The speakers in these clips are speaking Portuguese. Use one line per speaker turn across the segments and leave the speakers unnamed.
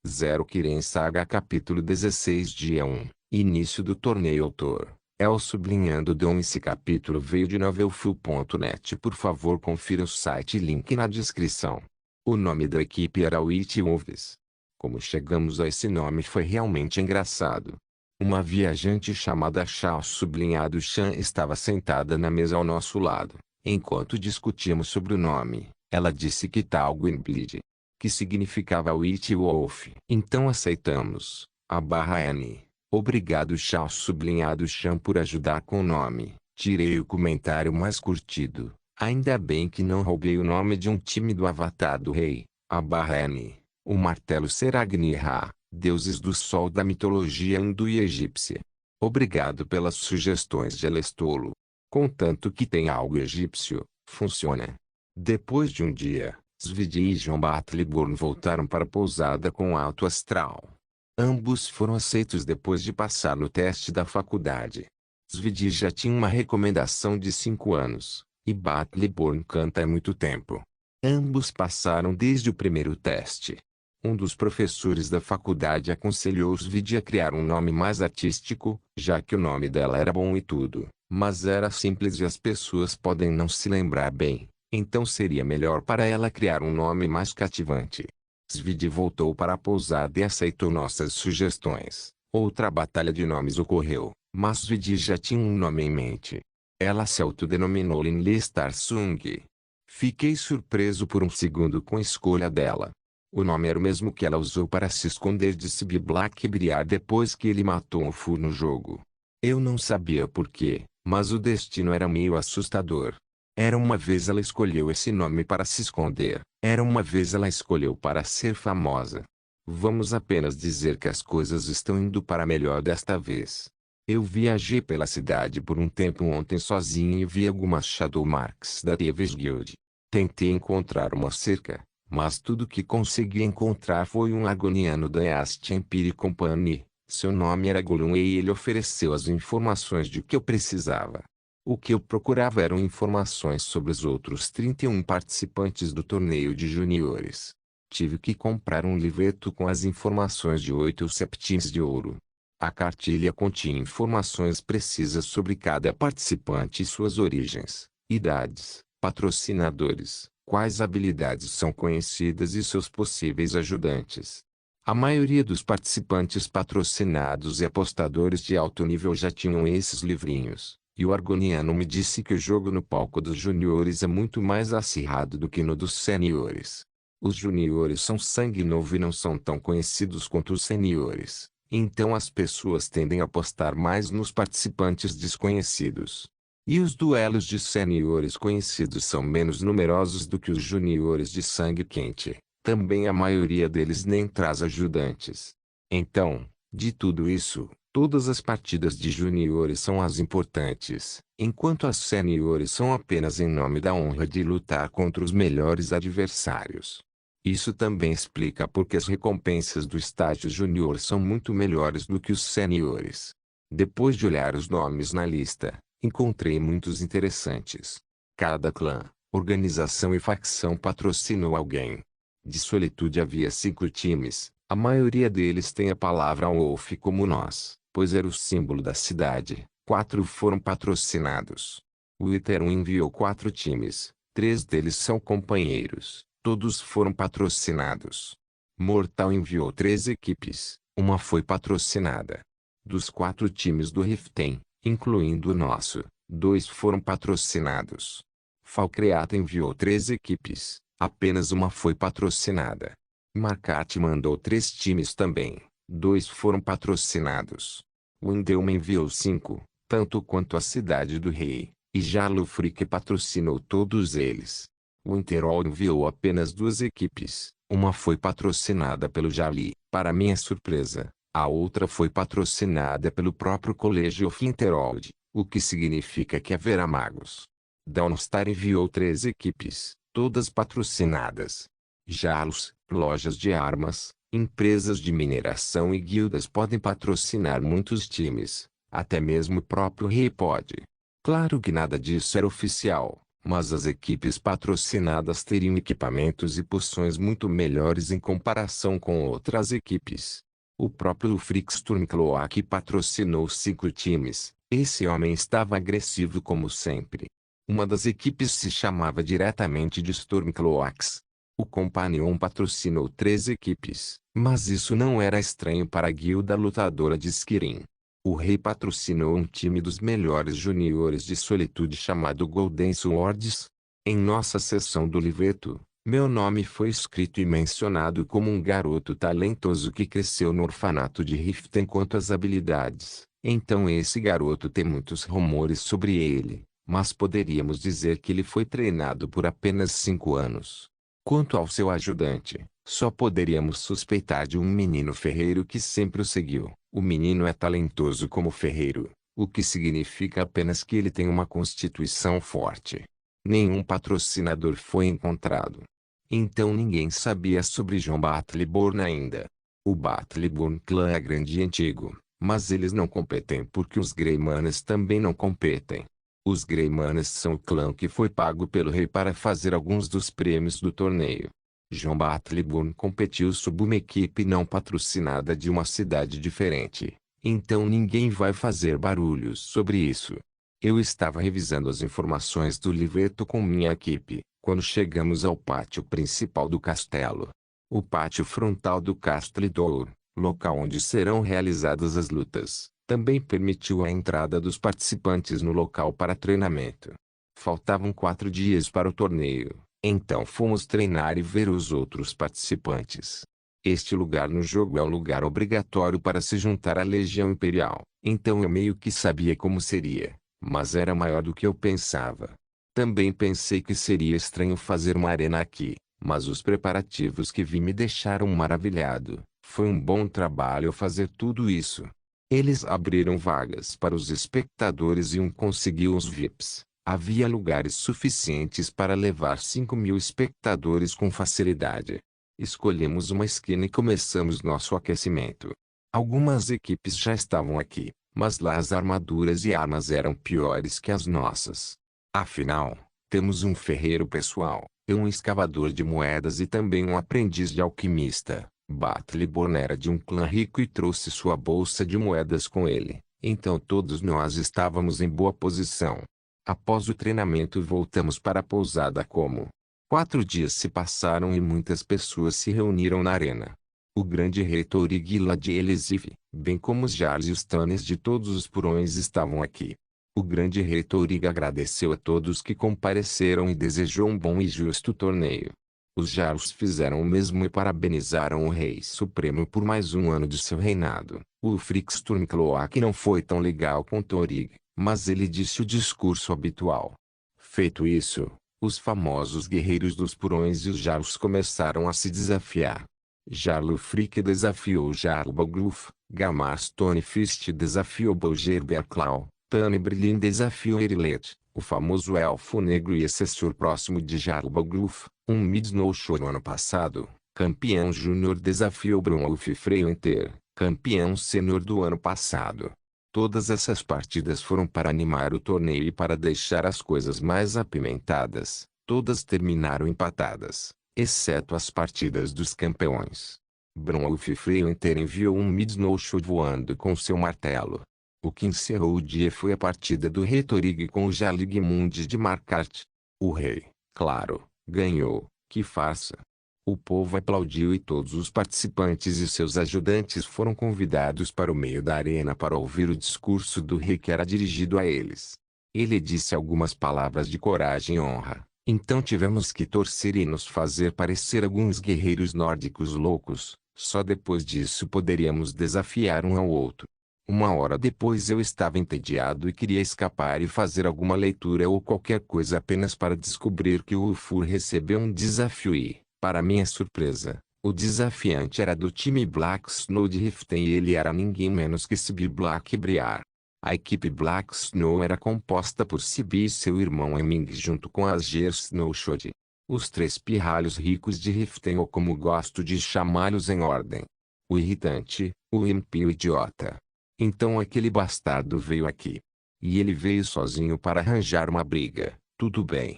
Zero Kiren Saga Capítulo 16 Dia 1 Início do torneio. Autor El sublinhando Dom. Esse capítulo veio de novelfull.net. Por favor, confira o site, link na descrição. O nome da equipe era Witch Wolves. Como chegamos a esse nome foi realmente engraçado. Uma viajante chamada Shao sublinhado Shan estava sentada na mesa ao nosso lado. Enquanto discutíamos sobre o nome, ela disse que tal Gwynbleed, que significava Witch Wolf. Então aceitamos. /N. Obrigado Shao sublinhado Shan por ajudar com o nome. Tirei o comentário mais curtido. Ainda bem que não roubei o nome de um time do Avatar do Rei. /N. O martelo Seragni-Ra, deuses do sol da mitologia hindu e egípcia. Obrigado pelas sugestões de Elestolo. Contanto que tem algo egípcio, funciona. Depois de um dia, Svidi e John Battleborn voltaram para a pousada com alto astral. Ambos foram aceitos depois de passar no teste da faculdade. Svidi já tinha uma recomendação de 5 anos, e Battleborn canta há muito tempo. Ambos passaram desde o primeiro teste. Um dos professores da faculdade aconselhou Svidi a criar um nome mais artístico, já que o nome dela era bom e tudo, mas era simples e as pessoas podem não se lembrar bem, então seria melhor para ela criar um nome mais cativante. Svidi voltou para a pousada e aceitou nossas sugestões. Outra batalha de nomes ocorreu, mas Svidi já tinha um nome em mente. Ela se autodenominou Linle Starsung. Fiquei surpreso por um segundo com a escolha dela. O nome era o mesmo que ela usou para se esconder de Sib Blackbriar depois que ele matou o Fu no jogo. Eu não sabia por quê, mas o destino era meio assustador. Era uma vez ela escolheu esse nome para se esconder. Era uma vez ela escolheu para ser famosa. Vamos apenas dizer que as coisas estão indo para melhor desta vez. Eu viajei pela cidade por um tempo ontem sozinho e vi algumas Shadow Marks da Thieves Guild. Tentei encontrar uma cerca, mas tudo que consegui encontrar foi um Agoniano da East Empire Company. Seu nome era Gollum e ele ofereceu as informações de que eu precisava. O que eu procurava eram informações sobre os outros 31 participantes do torneio de juniores. Tive que comprar um livreto com as informações de 8 septins de ouro. A cartilha continha informações precisas sobre cada participante e suas origens, idades, patrocinadores, quais habilidades são conhecidas e seus possíveis ajudantes. A maioria dos participantes patrocinados e apostadores de alto nível já tinham esses livrinhos, e o Argoniano me disse que o jogo no palco dos juniores é muito mais acirrado do que no dos seniores. Os juniores são sangue novo e não são tão conhecidos quanto os seniores, então as pessoas tendem a apostar mais nos participantes desconhecidos. E os duelos de seniores conhecidos são menos numerosos do que os juniores de sangue quente. Também a maioria deles nem traz ajudantes. Então, de tudo isso, todas as partidas de juniores são as importantes, enquanto as seniores são apenas em nome da honra de lutar contra os melhores adversários. Isso também explica por que as recompensas do estágio júnior são muito melhores do que os seniores. Depois de olhar os nomes na lista, encontrei muitos interessantes. Cada clã, organização e facção patrocinou alguém. De Solitude havia 5 times, a maioria deles tem a palavra Wolf como nós, pois era o símbolo da cidade. 4 foram patrocinados. O Iterum enviou 4 times, 3 deles são companheiros, todos foram patrocinados. Mortal enviou 3 equipes, uma foi patrocinada. Dos 4 times do Riften, incluindo o nosso, 2 foram patrocinados. Falcreata enviou 3 equipes, apenas uma foi patrocinada. Marcat mandou 3 times também, 2 foram patrocinados. Windelma enviou 5, tanto quanto a Cidade do Rei, e Jalufrik patrocinou todos eles. Winterol enviou apenas 2 equipes, uma foi patrocinada pelo Jali, para minha surpresa. A outra foi patrocinada pelo próprio Colégio of Winterhold, o que significa que haverá magos. Dawnstar enviou 3 equipes, todas patrocinadas. Jalos, lojas de armas, empresas de mineração e guildas podem patrocinar muitos times, até mesmo o próprio rei pode. Claro que nada disso era oficial, Mas as equipes patrocinadas teriam equipamentos e poções muito melhores em comparação com outras equipes. O próprio Fricksturmcloak patrocinou 5 times. Esse homem estava agressivo como sempre. Uma das equipes se chamava diretamente de Stormcloaks. O Companion patrocinou 3 equipes, mas isso não era estranho para a guilda lutadora de Skirin. O rei patrocinou um time dos melhores juniores de Solitude chamado Golden Swords. Em nossa seção do livreto, meu nome foi escrito e mencionado como um garoto talentoso que cresceu no orfanato de Riften quanto às habilidades. Então esse garoto tem muitos rumores sobre ele, mas poderíamos dizer que ele foi treinado por apenas 5 anos. Quanto ao seu ajudante, só poderíamos suspeitar de um menino ferreiro que sempre o seguiu. O menino é talentoso como ferreiro, o que significa apenas que ele tem uma constituição forte. Nenhum patrocinador foi encontrado. Então ninguém sabia sobre John Battleborn ainda. O Battleborn Clã é grande e antigo, mas eles não competem porque os Greymanes também não competem. Os Greymanes são o clã que foi pago pelo rei para fazer alguns dos prêmios do torneio. John Battleborn competiu sob uma equipe não patrocinada de uma cidade diferente. Então ninguém vai fazer barulhos sobre isso. Eu estava revisando as informações do livreto com minha equipe, quando chegamos ao pátio principal do castelo. O pátio frontal do Castle Door, local onde serão realizadas as lutas, também permitiu a entrada dos participantes no local para treinamento. Faltavam 4 dias para o torneio, então fomos treinar e ver os outros participantes. Este lugar no jogo é um lugar obrigatório para se juntar à Legião Imperial, então eu meio que sabia como seria. Mas era maior do que eu pensava. Também pensei que seria estranho fazer uma arena aqui, mas os preparativos que vi me deixaram maravilhado. Foi um bom trabalho fazer tudo isso. Eles abriram vagas para os espectadores e conseguiu os VIPs. Havia lugares suficientes para levar 5.000 espectadores com facilidade. Escolhemos uma esquina e começamos nosso aquecimento. Algumas equipes já estavam aqui, mas lá as armaduras e armas eram piores que as nossas. Afinal, temos um ferreiro pessoal, um escavador de moedas e também um aprendiz de alquimista. Battleborn era de um clã rico e trouxe sua bolsa de moedas com ele, então todos nós estávamos em boa posição. Após o treinamento voltamos para a pousada como 4 dias se passaram e muitas pessoas se reuniram na arena. O grande rei Torigila de Elisive, bem como os Jarls e os Tanes de todos os Purões estavam aqui. O grande rei Torig agradeceu a todos que compareceram e desejou um bom e justo torneio. Os Jarls fizeram o mesmo e parabenizaram o rei supremo por mais um ano de seu reinado. O Fricksturmcloak não foi tão legal com Torig, mas ele disse o discurso habitual. Feito isso, os famosos guerreiros dos Purões e os Jarls começaram a se desafiar. Jarl Frick desafiou Jarl Bogluf, Gamar Stonefist desafiou Bolgerberclau, Tanebrilin desafiou Erilet, o famoso elfo negro e assessor próximo de Jarl Bogluf, um Midsnowshore no ano passado. Campeão Júnior desafiou Brunwulf Freywinter, campeão sênior do ano passado. Todas essas partidas foram para animar o torneio e para deixar as coisas mais apimentadas. Todas terminaram empatadas, exceto as partidas dos campeões. Brunwulf Freywinter enviou um Midsnowshore voando com seu martelo. O que encerrou o dia foi a partida do rei Torig com o Jaligmund de Markart. O rei, claro, ganhou. Que farsa! O povo aplaudiu e todos os participantes e seus ajudantes foram convidados para o meio da arena para ouvir o discurso do rei que era dirigido a eles. Ele disse algumas palavras de coragem e honra. Então tivemos que torcer e nos fazer parecer alguns guerreiros nórdicos loucos. Só depois disso poderíamos desafiar um ao outro. 1 hora depois eu estava entediado e queria escapar e fazer alguma leitura ou qualquer coisa apenas para descobrir que o Ulfur recebeu um desafio e, para minha surpresa, o desafiante era do time Black Snow de Riften e ele era ninguém menos que Sibi Blackbriar. A equipe Black Snow era composta por Sibi e seu irmão Eming junto com Asger Snowshod. Os 3 pirralhos ricos de Riften ou como gosto de chamá-los em ordem. O irritante, o ímpio idiota. Então aquele bastardo veio aqui. E ele veio sozinho para arranjar uma briga. Tudo bem.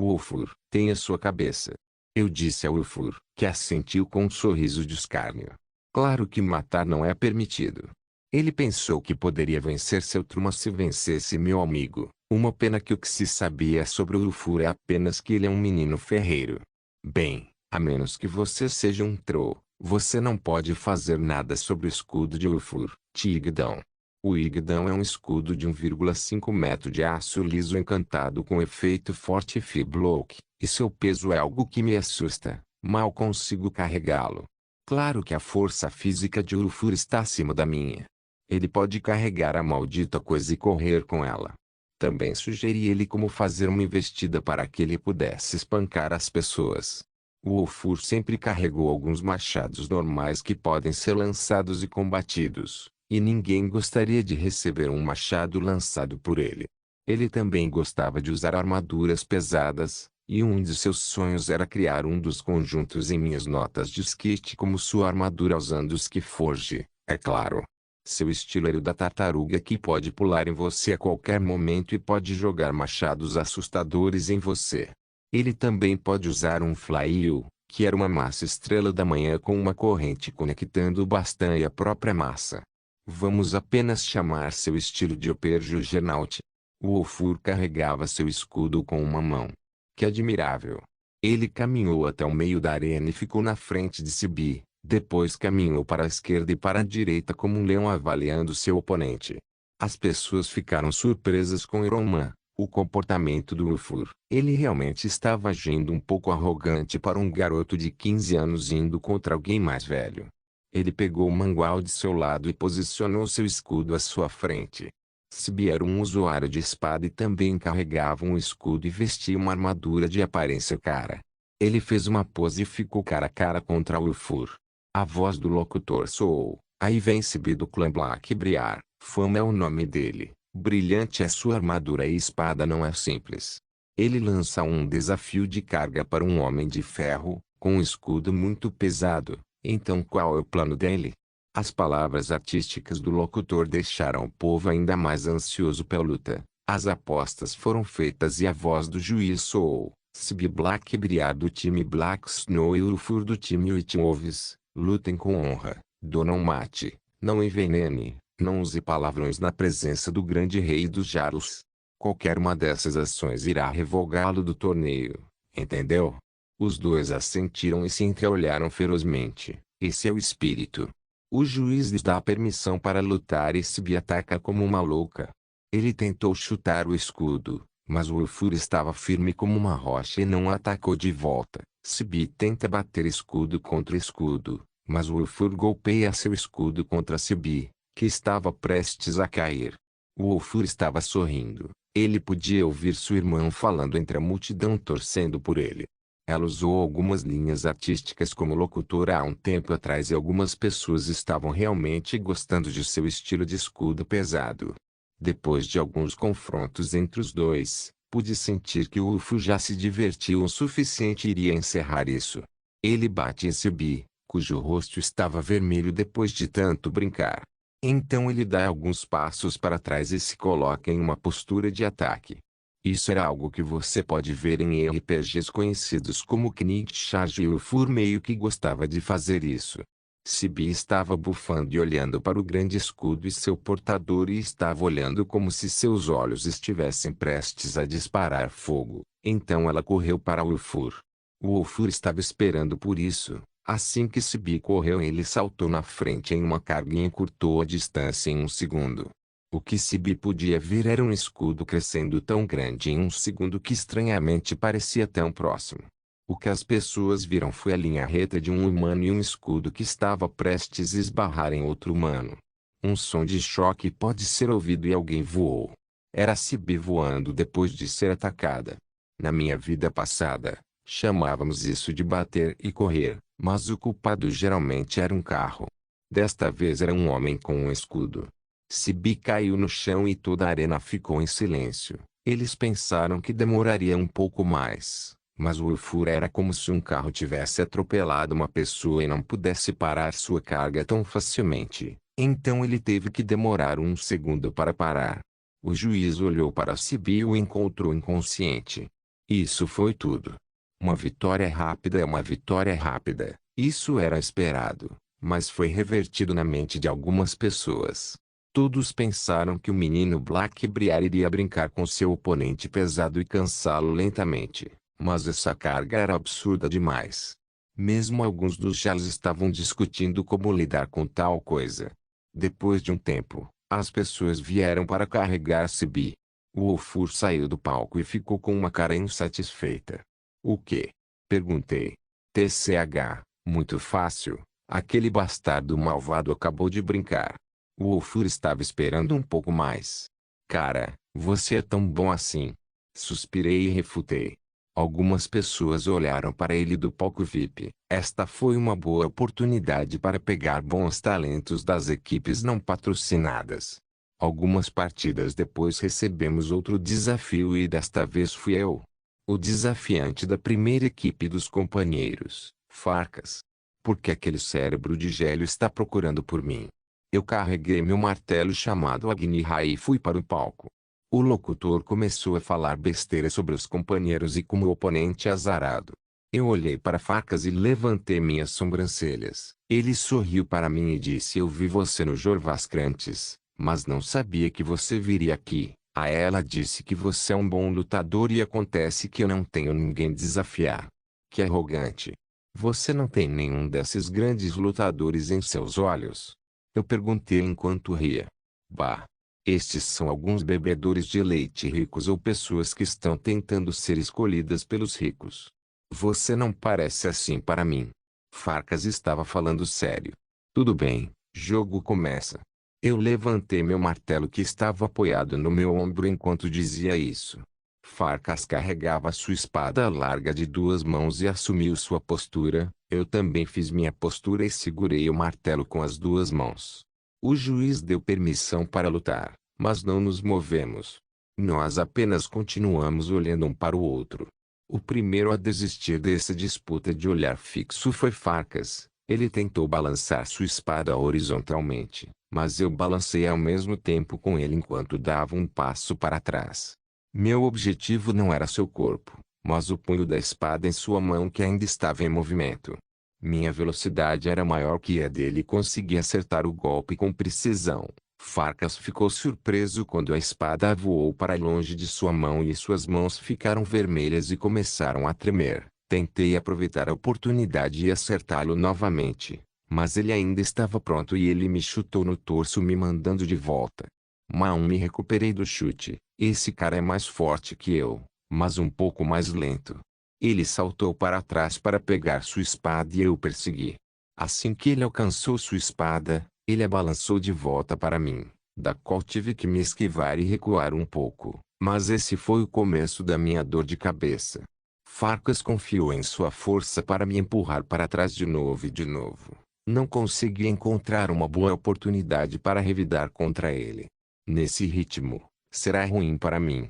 Ulfur, tenha sua cabeça. Eu disse a Ulfur, que assentiu com um sorriso de escárnio. Claro que matar não é permitido. Ele pensou que poderia vencer seu Truma se vencesse meu amigo. Uma pena que o que se sabia sobre o Ulfur é apenas que ele é um menino ferreiro. Bem, a menos que você seja um Troll, você não pode fazer nada sobre o escudo de Ulfur, Tigdão. O Igdão é um escudo de 1,5 metro de aço liso encantado com efeito forte Fiblock, e seu peso é algo que me assusta. Mal consigo carregá-lo. Claro que a força física de Ulfur está acima da minha. Ele pode carregar a maldita coisa e correr com ela. Também sugeri ele como fazer uma investida para que ele pudesse espancar as pessoas. O Ulfur sempre carregou alguns machados normais que podem ser lançados e combatidos, e ninguém gostaria de receber um machado lançado por ele. Ele também gostava de usar armaduras pesadas, e um de seus sonhos era criar um dos conjuntos em minhas notas de skit como sua armadura usando os Keyforge, é claro. Seu estilo era o da tartaruga que pode pular em você a qualquer momento e pode jogar machados assustadores em você. Ele também pode usar um Flywheel, que era uma massa estrela da manhã com uma corrente conectando o bastão e a própria massa. Vamos apenas chamar seu estilo de Upper Juggernaut. O Ulfur carregava seu escudo com uma mão. Que admirável! Ele caminhou até o meio da arena e ficou na frente de Sibi. Depois caminhou para a esquerda e para a direita como um leão avaliando seu oponente. As pessoas ficaram surpresas com Iroman, o comportamento do Ulfur. Ele realmente estava agindo um pouco arrogante para um garoto de 15 anos indo contra alguém mais velho. Ele pegou o mangual de seu lado e posicionou seu escudo à sua frente. Sibi era um usuário de espada e também carregava um escudo e vestia uma armadura de aparência cara. Ele fez uma pose e ficou cara a cara contra Ulfur. A voz do locutor soou. Aí vem Sibi do clã Blackbriar. Fama é o nome dele. Brilhante é sua armadura e espada não é simples. Ele lança um desafio de carga para um homem de ferro, com um escudo muito pesado. Então qual é o plano dele? As palavras artísticas do locutor deixaram o povo ainda mais ansioso pela luta. As apostas foram feitas e a voz do juiz soou. Sibi Blackbriar do time Black Snow e Ulfur do time White Wolves. Lutem com honra, não mate, não envenene, não use palavrões na presença do grande rei dos Jarls. Qualquer uma dessas ações irá revogá-lo do torneio, entendeu? Os dois assentiram e se entreolharam ferozmente. Esse é o espírito. O juiz lhes dá permissão para lutar e Sibi ataca como uma louca. Ele tentou chutar o escudo, mas o Ulfur estava firme como uma rocha e não atacou de volta. Sibi tenta bater escudo contra escudo, mas o Ulfur golpeia seu escudo contra Sibi, que estava prestes a cair. O Ulfur estava sorrindo. Ele podia ouvir sua irmã falando entre a multidão torcendo por ele. Ela usou algumas linhas artísticas como locutora há um tempo atrás e algumas pessoas estavam realmente gostando de seu estilo de escudo pesado. Depois de alguns confrontos entre os dois, pude sentir que o Ulfur já se divertiu o suficiente e iria encerrar isso. Ele bate em Sibi, cujo rosto estava vermelho depois de tanto brincar. Então ele dá alguns passos para trás e se coloca em uma postura de ataque. Isso era algo que você pode ver em RPGs conhecidos como Knight Charge e o Ulfur meio que gostava de fazer isso. Sibi estava bufando e olhando para o grande escudo e seu portador e estava olhando como se seus olhos estivessem prestes a disparar fogo. Então ela correu para Ulfur. O Ulfur estava esperando por isso. Assim que Sibi correu ele saltou na frente em uma carga e encurtou a distância em um segundo. O que Sibi podia ver era um escudo crescendo tão grande em um segundo que estranhamente parecia tão próximo. O que as pessoas viram foi a linha reta de um humano e um escudo que estava prestes a esbarrar em outro humano. Um som de choque pode ser ouvido e alguém voou. Era Sibi voando depois de ser atacada. Na minha vida passada, chamávamos isso de bater e correr, mas o culpado geralmente era um carro. Desta vez era um homem com um escudo. Sibi caiu no chão e toda a arena ficou em silêncio. Eles pensaram que demoraria um pouco mais. Mas o Ulfur era como se um carro tivesse atropelado uma pessoa e não pudesse parar sua carga tão facilmente. Então ele teve que demorar um segundo para parar. O juiz olhou para Sibi e o encontrou inconsciente. Isso foi tudo. Uma vitória rápida é uma vitória rápida. Isso era esperado, mas foi revertido na mente de algumas pessoas. Todos pensaram que o menino Blackbriar iria brincar com seu oponente pesado e cansá-lo lentamente, mas essa carga era absurda demais. Mesmo alguns dos Jalis estavam discutindo como lidar com tal coisa. Depois de um tempo, as pessoas vieram para carregar Sibi. O Ofur saiu do palco e ficou com uma cara insatisfeita. O quê? Perguntei. TCH, muito fácil. Aquele bastardo malvado acabou de brincar. O Ofur estava esperando um pouco mais. Cara, você é tão bom assim. Suspirei e refutei. Algumas pessoas olharam para ele do palco VIP. Esta foi uma boa oportunidade para pegar bons talentos das equipes não patrocinadas. Algumas partidas depois recebemos outro desafio e desta vez fui eu. O desafiante da primeira equipe dos companheiros, Farkas. Porque aquele cérebro de gélio está procurando por mim. Eu carreguei meu martelo chamado Agni-Ra e fui para o palco. O locutor começou a falar besteira sobre os companheiros e como oponente azarado. Eu olhei para Farkas e levantei minhas sobrancelhas. Ele sorriu para mim e disse: eu vi você no Jorvascrantes, mas não sabia que você viria aqui. A ela disse que você é um bom lutador e acontece que eu não tenho ninguém desafiar. Que arrogante. Você não tem nenhum desses grandes lutadores em seus olhos? Eu perguntei enquanto ria. Bah. Estes são alguns bebedores de leite ricos ou pessoas que estão tentando ser escolhidas pelos ricos. Você não parece assim para mim. Farkas estava falando sério. Tudo bem, jogo começa. Eu levantei meu martelo que estava apoiado no meu ombro enquanto dizia isso. Farkas carregava sua espada larga de duas mãos e assumiu sua postura. Eu também fiz minha postura e segurei o martelo com as duas mãos. O juiz deu permissão para lutar, mas não nos movemos. Nós apenas continuamos olhando um para o outro. O primeiro a desistir dessa disputa de olhar fixo foi Farkas. Ele tentou balançar sua espada horizontalmente, mas eu balancei ao mesmo tempo com ele enquanto dava um passo para trás. Meu objetivo não era seu corpo, mas o punho da espada em sua mão que ainda estava em movimento. Minha velocidade era maior que a dele e consegui acertar o golpe com precisão. Farkas ficou surpreso quando a espada voou para longe de sua mão e suas mãos ficaram vermelhas e começaram a tremer. Tentei aproveitar a oportunidade e acertá-lo novamente, mas ele ainda estava pronto e ele me chutou no torso me mandando de volta. Mal me recuperei do chute. Esse cara é mais forte que eu, mas um pouco mais lento. Ele saltou para trás para pegar sua espada e eu o persegui. Assim que ele alcançou sua espada, ele a balançou de volta para mim, da qual tive que me esquivar e recuar um pouco. Mas esse foi o começo da minha dor de cabeça. Farkas confiou em sua força para me empurrar para trás de novo e de novo. Não consegui encontrar uma boa oportunidade para revidar contra ele. Nesse ritmo, será ruim para mim.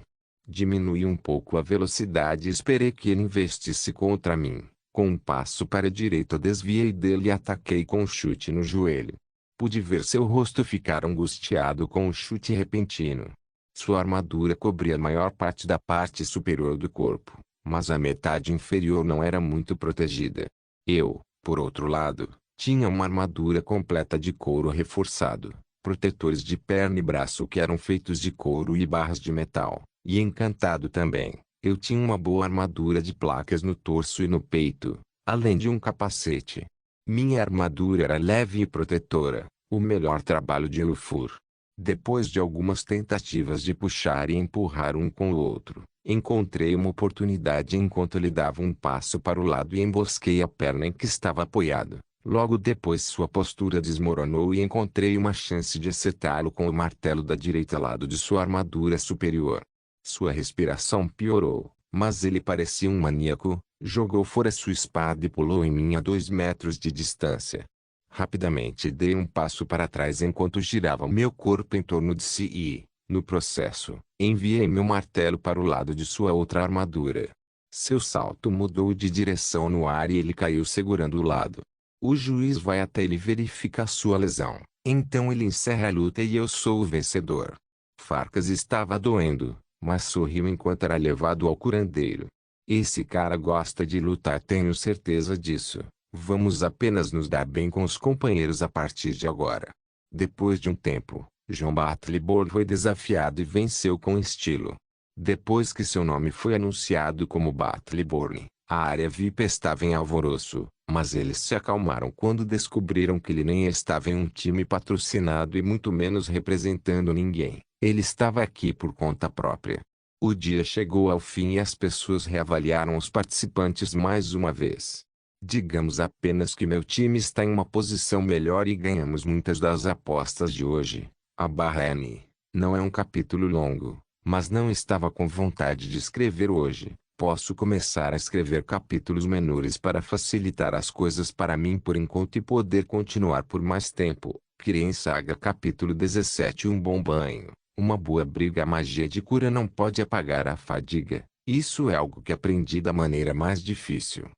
Diminui um pouco a velocidade e esperei que ele investisse contra mim. Com um passo para a direita desviei dele e ataquei com um chute no joelho. Pude ver seu rosto ficar angustiado com o chute repentino. Sua armadura cobria a maior parte da parte superior do corpo, mas a metade inferior não era muito protegida. Eu, por outro lado, tinha uma armadura completa de couro reforçado, protetores de perna e braço que eram feitos de couro e barras de metal. E encantado também, eu tinha uma boa armadura de placas no torso e no peito, além de um capacete. Minha armadura era leve e protetora, o melhor trabalho de Lufur. Depois de algumas tentativas de puxar e empurrar um com o outro, encontrei uma oportunidade enquanto ele dava um passo para o lado e embosquei a perna em que estava apoiado. Logo depois sua postura desmoronou e encontrei uma chance de acertá-lo com o martelo da direita lado de sua armadura superior. Sua respiração piorou, mas ele parecia um maníaco, jogou fora sua espada e pulou em mim a 2 metros de distância. Rapidamente dei um passo para trás enquanto girava meu corpo em torno de si e, no processo, enviei meu martelo para o lado de sua outra armadura. Seu salto mudou de direção no ar e ele caiu segurando o lado. O juiz vai até ele verificar sua lesão, então ele encerra a luta e eu sou o vencedor. Farkas estava doendo, mas sorriu enquanto era levado ao curandeiro. Esse cara gosta de lutar, tenho certeza disso. Vamos apenas nos dar bem com os companheiros a partir de agora. Depois de um tempo, John Battleborn foi desafiado e venceu com estilo. Depois que seu nome foi anunciado como Battleborn, a área VIP estava em alvoroço, mas eles se acalmaram quando descobriram que ele nem estava em um time patrocinado e muito menos representando ninguém. Ele estava aqui por conta própria. O dia chegou ao fim e as pessoas reavaliaram os participantes mais uma vez. Digamos apenas que meu time está em uma posição melhor e ganhamos muitas das apostas de hoje. A barra N. Não é um capítulo longo, mas não estava com vontade de escrever hoje. Posso começar a escrever capítulos menores para facilitar as coisas para mim por enquanto e poder continuar por mais tempo. Kiren Saga capítulo 17. Um bom banho, uma boa briga. A magia de cura não pode apagar a fadiga. Isso é algo que aprendi da maneira mais difícil.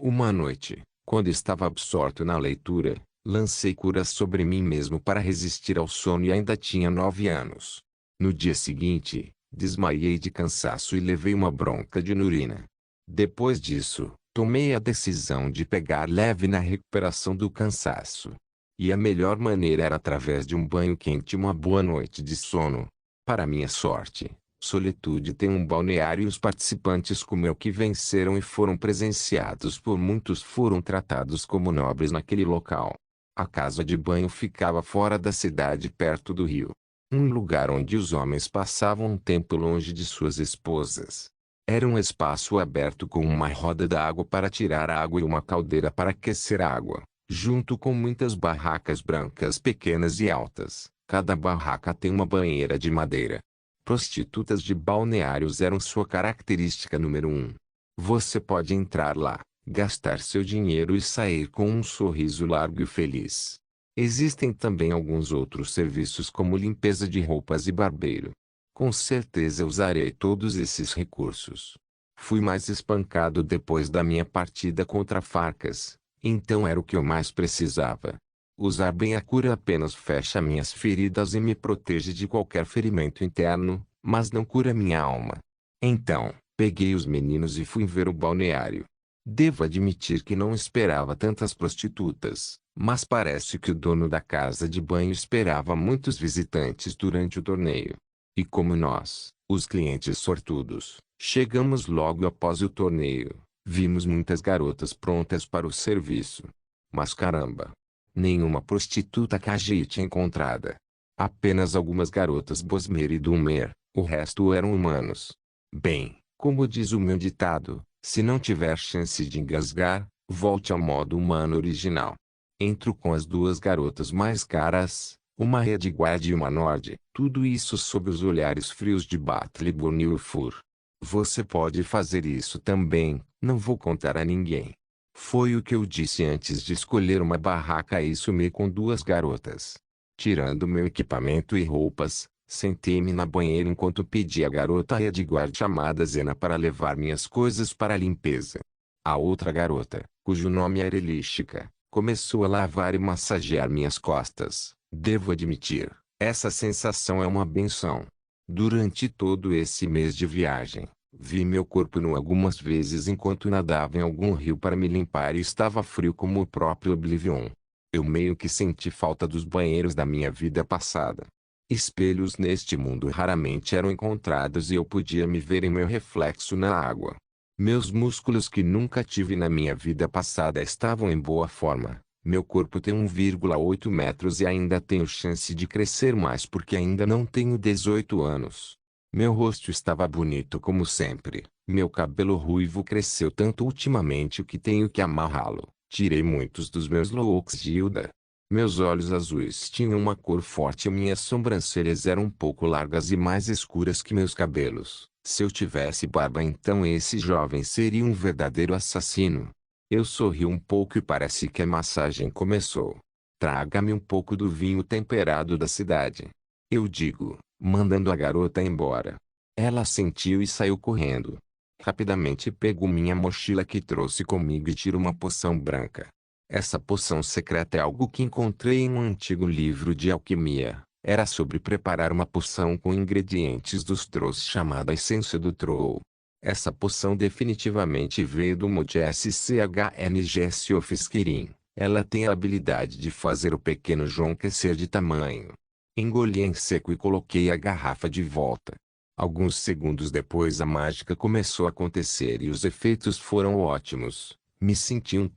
Uma noite, quando estava absorto na leitura, lancei cura sobre mim mesmo para resistir ao sono e ainda tinha 9 anos. No dia seguinte, desmaiei de cansaço e levei uma bronca de urina. Depois disso, tomei a decisão de pegar leve na recuperação do cansaço. E a melhor maneira era através de um banho quente e uma boa noite de sono. Para minha sorte, Solitude tem um balneário e os participantes como eu que venceram e foram presenciados por muitos foram tratados como nobres naquele local. A casa de banho ficava fora da cidade perto do rio. Um lugar onde os homens passavam um tempo longe de suas esposas. Era um espaço aberto com uma roda d'água para tirar água e uma caldeira para aquecer água, junto com muitas barracas brancas pequenas e altas. Cada barraca tem uma banheira de madeira. Prostitutas de balneários eram sua característica número 1. Você pode entrar lá, gastar seu dinheiro e sair com um sorriso largo e feliz. Existem também alguns outros serviços como limpeza de roupas e barbeiro. Com certeza usarei todos esses recursos. Fui mais espancado depois da minha partida contra Farcas, então era o que eu mais precisava. Usar bem a cura apenas fecha minhas feridas e me protege de qualquer ferimento interno, mas não cura minha alma. Então, peguei os meninos e fui ver o balneário. Devo admitir que não esperava tantas prostitutas, mas parece que o dono da casa de banho esperava muitos visitantes durante o torneio. E como nós, os clientes sortudos, chegamos logo após o torneio, vimos muitas garotas prontas para o serviço. Mas caramba! Nenhuma prostituta Khajiit encontrada. Apenas algumas garotas Bosmer e Dumer, o resto eram humanos. Bem, como diz o meu ditado, se não tiver chance de engasgar, volte ao modo humano original. Entro com as duas garotas mais caras, uma Redguard e uma Nord, tudo isso sob os olhares frios de Battleborn e Ulfur. Você pode fazer isso também, não vou contar a ninguém. Foi o que eu disse antes de escolher uma barraca e sumir com duas garotas. Tirando meu equipamento e roupas, sentei-me na banheira enquanto pedi à garota Redguard chamada Zena para levar minhas coisas para a limpeza. A outra garota, cujo nome era Elística, começou a lavar e massagear minhas costas. Devo admitir, essa sensação é uma benção. Durante todo esse mês de viagem, vi meu corpo nu algumas vezes enquanto nadava em algum rio para me limpar e estava frio como o próprio Oblivion. Eu meio que senti falta dos banheiros da minha vida passada. Espelhos neste mundo raramente eram encontrados e eu podia me ver em meu reflexo na água. Meus músculos que nunca tive na minha vida passada estavam em boa forma. Meu corpo tem 1,8 metros e ainda tenho chance de crescer mais porque ainda não tenho 18 anos. Meu rosto estava bonito como sempre. Meu cabelo ruivo cresceu tanto ultimamente que tenho que amarrá-lo. Tirei muitos dos meus looks de Hilda. Meus olhos azuis tinham uma cor forte e minhas sobrancelhas eram um pouco largas e mais escuras que meus cabelos. Se eu tivesse barba então esse jovem seria um verdadeiro assassino. Eu sorri um pouco e parece que a massagem começou. Traga-me um pouco do vinho temperado da cidade. Eu digo, mandando a garota embora. Ela sentiu e saiu correndo. Rapidamente pegou minha mochila que trouxe comigo e tirou uma poção branca. Essa poção secreta é algo que encontrei em um antigo livro de alquimia. Era sobre preparar uma poção com ingredientes dos Trolls chamada Essência do Troll. Essa poção definitivamente veio do monte SCHNG Ofisquirim. Ela tem a habilidade de fazer o pequeno João crescer de tamanho. Engoli em seco e coloquei a garrafa de volta. Alguns segundos depois a mágica começou a acontecer e os efeitos foram ótimos. Me senti um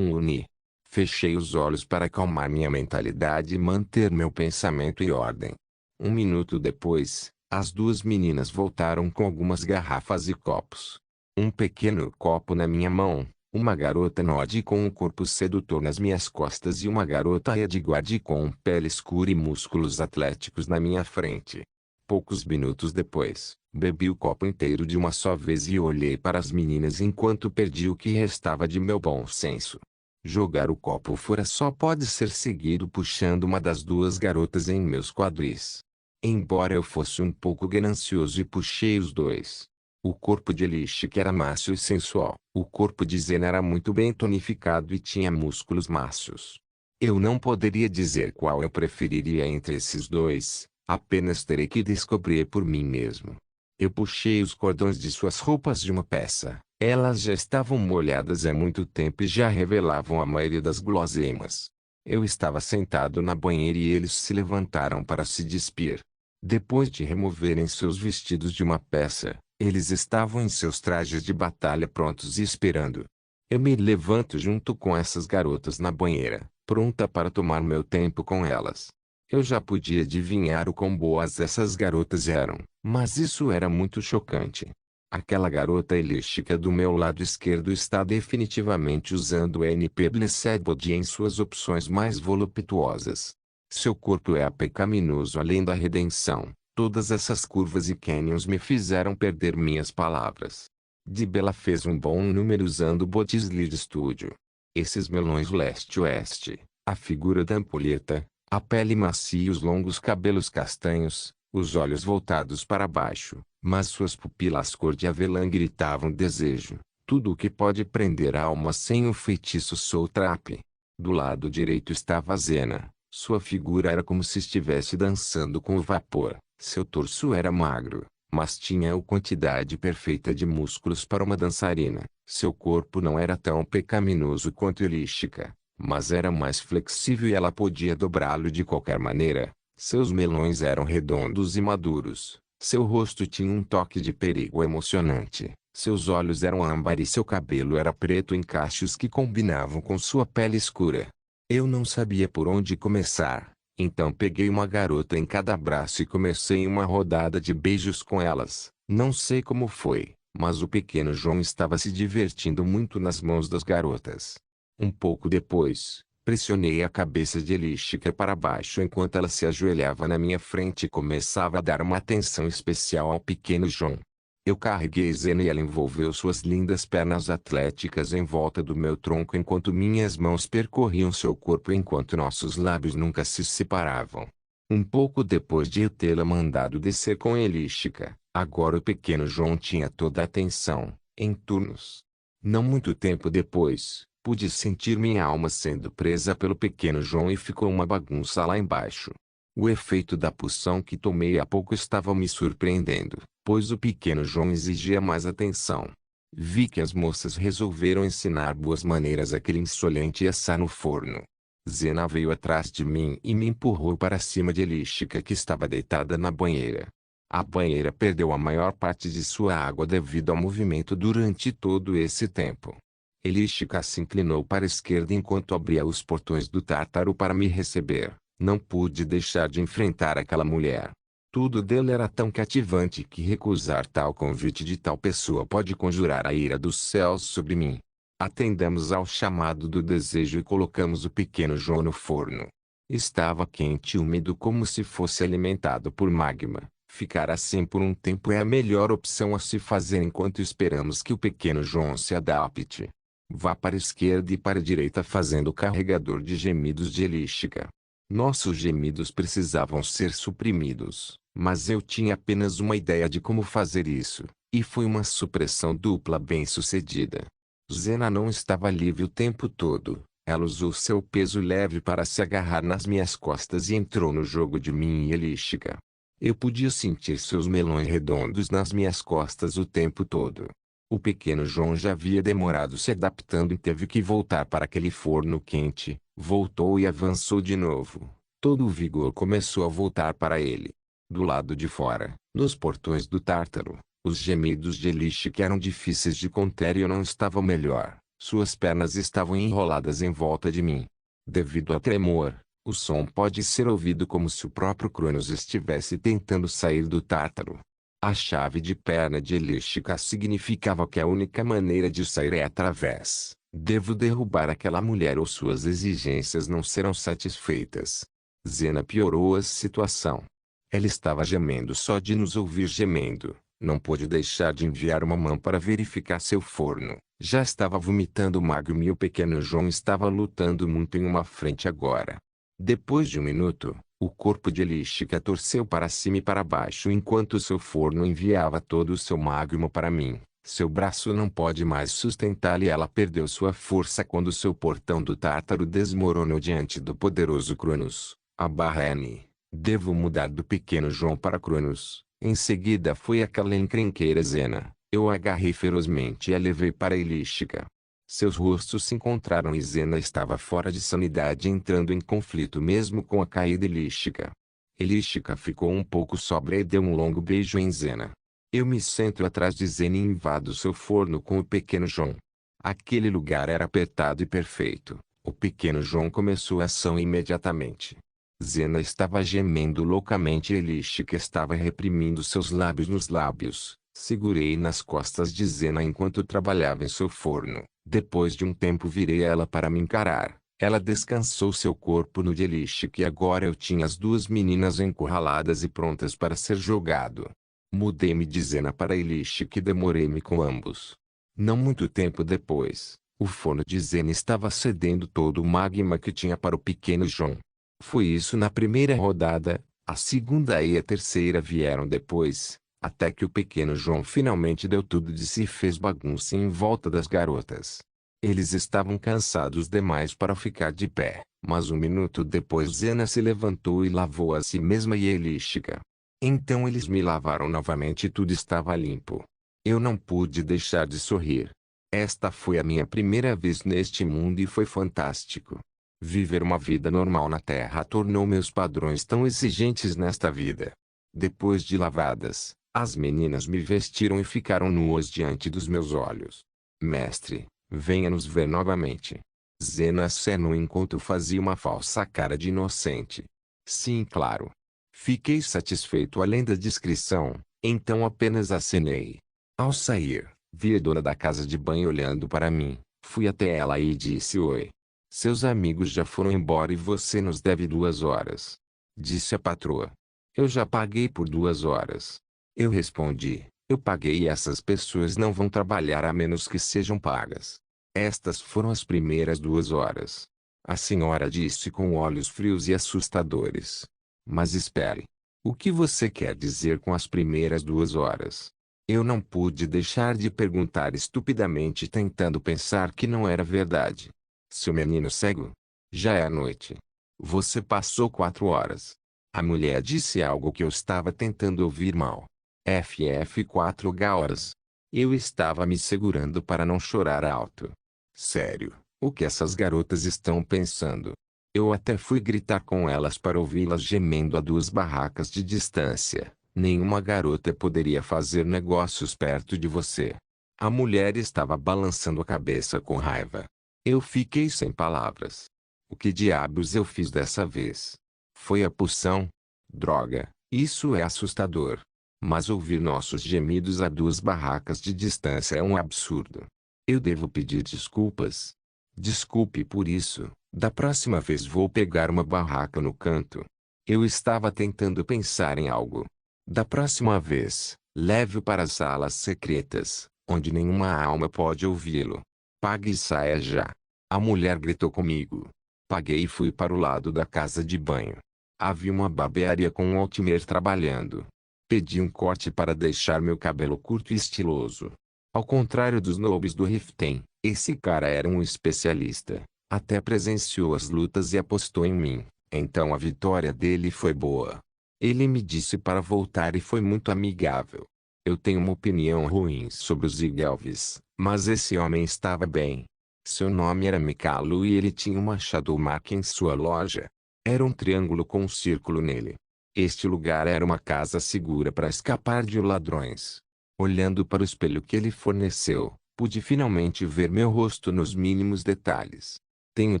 uni. Fechei os olhos para acalmar minha mentalidade e manter meu pensamento em ordem. Um minuto depois, as duas meninas voltaram com algumas garrafas e copos. Um pequeno copo na minha mão, uma garota Nod com um corpo sedutor nas minhas costas e uma garota Edward com pele escura e músculos atléticos na minha frente. Poucos minutos depois, bebi o copo inteiro de uma só vez e olhei para as meninas enquanto perdi o que restava de meu bom senso. Jogar o copo fora só pode ser seguido puxando uma das duas garotas em meus quadris. Embora eu fosse um pouco ganancioso e puxei os dois. O corpo de Elishka era macio e sensual. O corpo de Zena era muito bem tonificado e tinha músculos mácios. Eu não poderia dizer qual eu preferiria entre esses dois, apenas terei que descobrir por mim mesmo. Eu puxei os cordões de suas roupas de uma peça. Elas já estavam molhadas há muito tempo e já revelavam a maioria das guloseimas. Eu estava sentado na banheira e eles se levantaram para se despir. Depois de removerem seus vestidos de uma peça, eles estavam em seus trajes de batalha prontos e esperando. Eu me levanto junto com essas garotas na banheira, pronta para tomar meu tempo com elas. Eu já podia adivinhar o quão boas essas garotas eram, mas isso era muito chocante. Aquela garota elística do meu lado esquerdo está definitivamente usando o NP Blessed Body em suas opções mais voluptuosas. Seu corpo é pecaminoso além da redenção. Todas essas curvas e canyons me fizeram perder minhas palavras. Dibella fez um bom número usando o Botis Lead Studio. Esses melões leste-oeste, a figura da ampulheta, a pele macia e os longos cabelos castanhos, os olhos voltados para baixo, mas suas pupilas cor de avelã gritavam desejo. Tudo o que pode prender a alma sem o feitiço Soul Trap. Do lado direito estava Zena. Sua figura era como se estivesse dançando com o vapor. Seu torso era magro, mas tinha a quantidade perfeita de músculos para uma dançarina. Seu corpo não era tão pecaminoso quanto Elishka, mas era mais flexível e ela podia dobrá-lo de qualquer maneira. Seus melões eram redondos e maduros. Seu rosto tinha um toque de perigo emocionante. Seus olhos eram âmbar e seu cabelo era preto em cachos que combinavam com sua pele escura. Eu não sabia por onde começar, então peguei uma garota em cada braço e comecei uma rodada de beijos com elas. Não sei como foi, mas o pequeno João estava se divertindo muito nas mãos das garotas. Um pouco depois, pressionei a cabeça de Elishka para baixo enquanto ela se ajoelhava na minha frente e começava a dar uma atenção especial ao pequeno João. Eu carreguei Zena e ela envolveu suas lindas pernas atléticas em volta do meu tronco enquanto minhas mãos percorriam seu corpo enquanto nossos lábios nunca se separavam. Um pouco depois de eu tê-la mandado descer com Elishka, agora o pequeno João tinha toda a atenção, em turnos. Não muito tempo depois, pude sentir minha alma sendo presa pelo pequeno João e ficou uma bagunça lá embaixo. O efeito da poção que tomei há pouco estava me surpreendendo, pois o pequeno João exigia mais atenção. Vi que as moças resolveram ensinar boas maneiras àquele insolente assar no forno. Zena veio atrás de mim e me empurrou para cima de Elishka que estava deitada na banheira. A banheira perdeu a maior parte de sua água devido ao movimento durante todo esse tempo. Elishka se inclinou para a esquerda enquanto abria os portões do Tártaro para me receber. Não pude deixar de enfrentar aquela mulher. Tudo dele era tão cativante que recusar tal convite de tal pessoa pode conjurar a ira dos céus sobre mim. Atendemos ao chamado do desejo e colocamos o pequeno João no forno. Estava quente e úmido como se fosse alimentado por magma. Ficar assim por um tempo é a melhor opção a se fazer enquanto esperamos que o pequeno João se adapte. Vá para a esquerda e para a direita fazendo o carregador de gemidos de Elishka. Nossos gemidos precisavam ser suprimidos, mas eu tinha apenas uma ideia de como fazer isso, e foi uma supressão dupla bem-sucedida. Zena não estava livre o tempo todo, ela usou seu peso leve para se agarrar nas minhas costas e entrou no jogo de mim e Elishka. Eu podia sentir seus melões redondos nas minhas costas o tempo todo. O pequeno João já havia demorado se adaptando e teve que voltar para aquele forno quente. Voltou e avançou de novo. Todo o vigor começou a voltar para ele. Do lado de fora, nos portões do Tártaro, os gemidos de Elística eram difíceis de conter e eu não estava melhor. Suas pernas estavam enroladas em volta de mim. Devido ao tremor, o som pode ser ouvido como se o próprio Cronos estivesse tentando sair do Tártaro. A chave de perna de Elística significava que a única maneira de sair é através. Devo derrubar aquela mulher ou suas exigências não serão satisfeitas. Zena piorou a situação. Ela estava gemendo só de nos ouvir gemendo. Não pôde deixar de enviar uma mão para verificar seu forno. Já estava vomitando magro e o pequeno João estava lutando muito em uma frente agora. Depois de um minuto, o corpo de Elística torceu para cima e para baixo enquanto seu forno enviava todo o seu magma para mim. Seu braço não pode mais sustentá-la e ela perdeu sua força quando seu portão do Tártaro desmoronou diante do poderoso Cronos. A barra N. Devo mudar do pequeno João para Cronos. Em seguida foi aquela encrenqueira Zena. Eu a agarrei ferozmente e a levei para Elística. Seus rostos se encontraram e Zena estava fora de sanidade entrando em conflito mesmo com a caída Elística. Elística ficou um pouco sóbria e deu um longo beijo em Zena. Eu me sento atrás de Zena e invado seu forno com o pequeno João. Aquele lugar era apertado e perfeito. O pequeno João começou a ação imediatamente. Zena estava gemendo loucamente e Elística estava reprimindo seus lábios nos lábios. Segurei nas costas de Zena enquanto trabalhava em seu forno. Depois de um tempo virei ela para me encarar. Ela descansou seu corpo no de Elística e agora eu tinha as duas meninas encurraladas e prontas para ser jogado. Mudei-me de Zena para Elística e demorei-me com ambos. Não muito tempo depois, o forno de Zena estava cedendo todo o magma que tinha para o pequeno João. Foi isso na primeira rodada, a segunda e a terceira vieram depois, até que o pequeno João finalmente deu tudo de si e fez bagunça em volta das garotas. Eles estavam cansados demais para ficar de pé, mas um minuto depois Zena se levantou e lavou a si mesma e a Elística. Então eles me lavaram novamente e tudo estava limpo. Eu não pude deixar de sorrir. Esta foi a minha primeira vez neste mundo e foi fantástico. Viver uma vida normal na Terra tornou meus padrões tão exigentes nesta vida. Depois de lavadas, as meninas me vestiram e ficaram nuas diante dos meus olhos. Mestre, venha nos ver novamente. Zena acenou enquanto fazia uma falsa cara de inocente. Sim, claro. Fiquei satisfeito além da descrição, então apenas acenei. Ao sair, vi a dona da casa de banho olhando para mim. Fui até ela e disse oi. Seus amigos já foram embora e você nos deve 2 horas. Disse a patroa. Eu já paguei por 2 horas. Eu respondi, eu paguei e essas pessoas não vão trabalhar a menos que sejam pagas. Estas foram as primeiras 2 horas. A senhora disse com olhos frios e assustadores. Mas espere. O que você quer dizer com as primeiras 2 horas? Eu não pude deixar de perguntar estupidamente tentando pensar que não era verdade. Seu menino cego? Já é a noite. Você passou 4 horas. A mulher disse algo que eu estava tentando ouvir mal. FF 4 horas. Eu estava me segurando para não chorar alto. Sério, o que essas garotas estão pensando? Eu até fui gritar com elas para ouvi-las gemendo a 2 barracas de distância. Nenhuma garota poderia fazer negócios perto de você. A mulher estava balançando a cabeça com raiva. Eu fiquei sem palavras. O que diabos eu fiz dessa vez? Foi a poção? Droga, isso é assustador. Mas ouvir nossos gemidos a 2 barracas de distância é um absurdo. Eu devo pedir desculpas? Desculpe por isso. Da próxima vez vou pegar uma barraca no canto. Eu estava tentando pensar em algo. Da próxima vez, leve-o para as salas secretas, onde nenhuma alma pode ouvi-lo. Pague e saia já. A mulher gritou comigo. Paguei e fui para o lado da casa de banho. Havia uma barbearia com um Altimer trabalhando. Pedi um corte para deixar meu cabelo curto e estiloso. Ao contrário dos noobs do Riften, esse cara era um especialista. Até presenciou as lutas e apostou em mim, então a vitória dele foi boa. Ele me disse para voltar e foi muito amigável. Eu tenho uma opinião ruim sobre os Igelves, mas esse homem estava bem. Seu nome era Mikalo e ele tinha uma Shadow Mark em sua loja. Era um triângulo com um círculo nele. Este lugar era uma casa segura para escapar de ladrões. Olhando para o espelho que ele forneceu, pude finalmente ver meu rosto nos mínimos detalhes. Tenho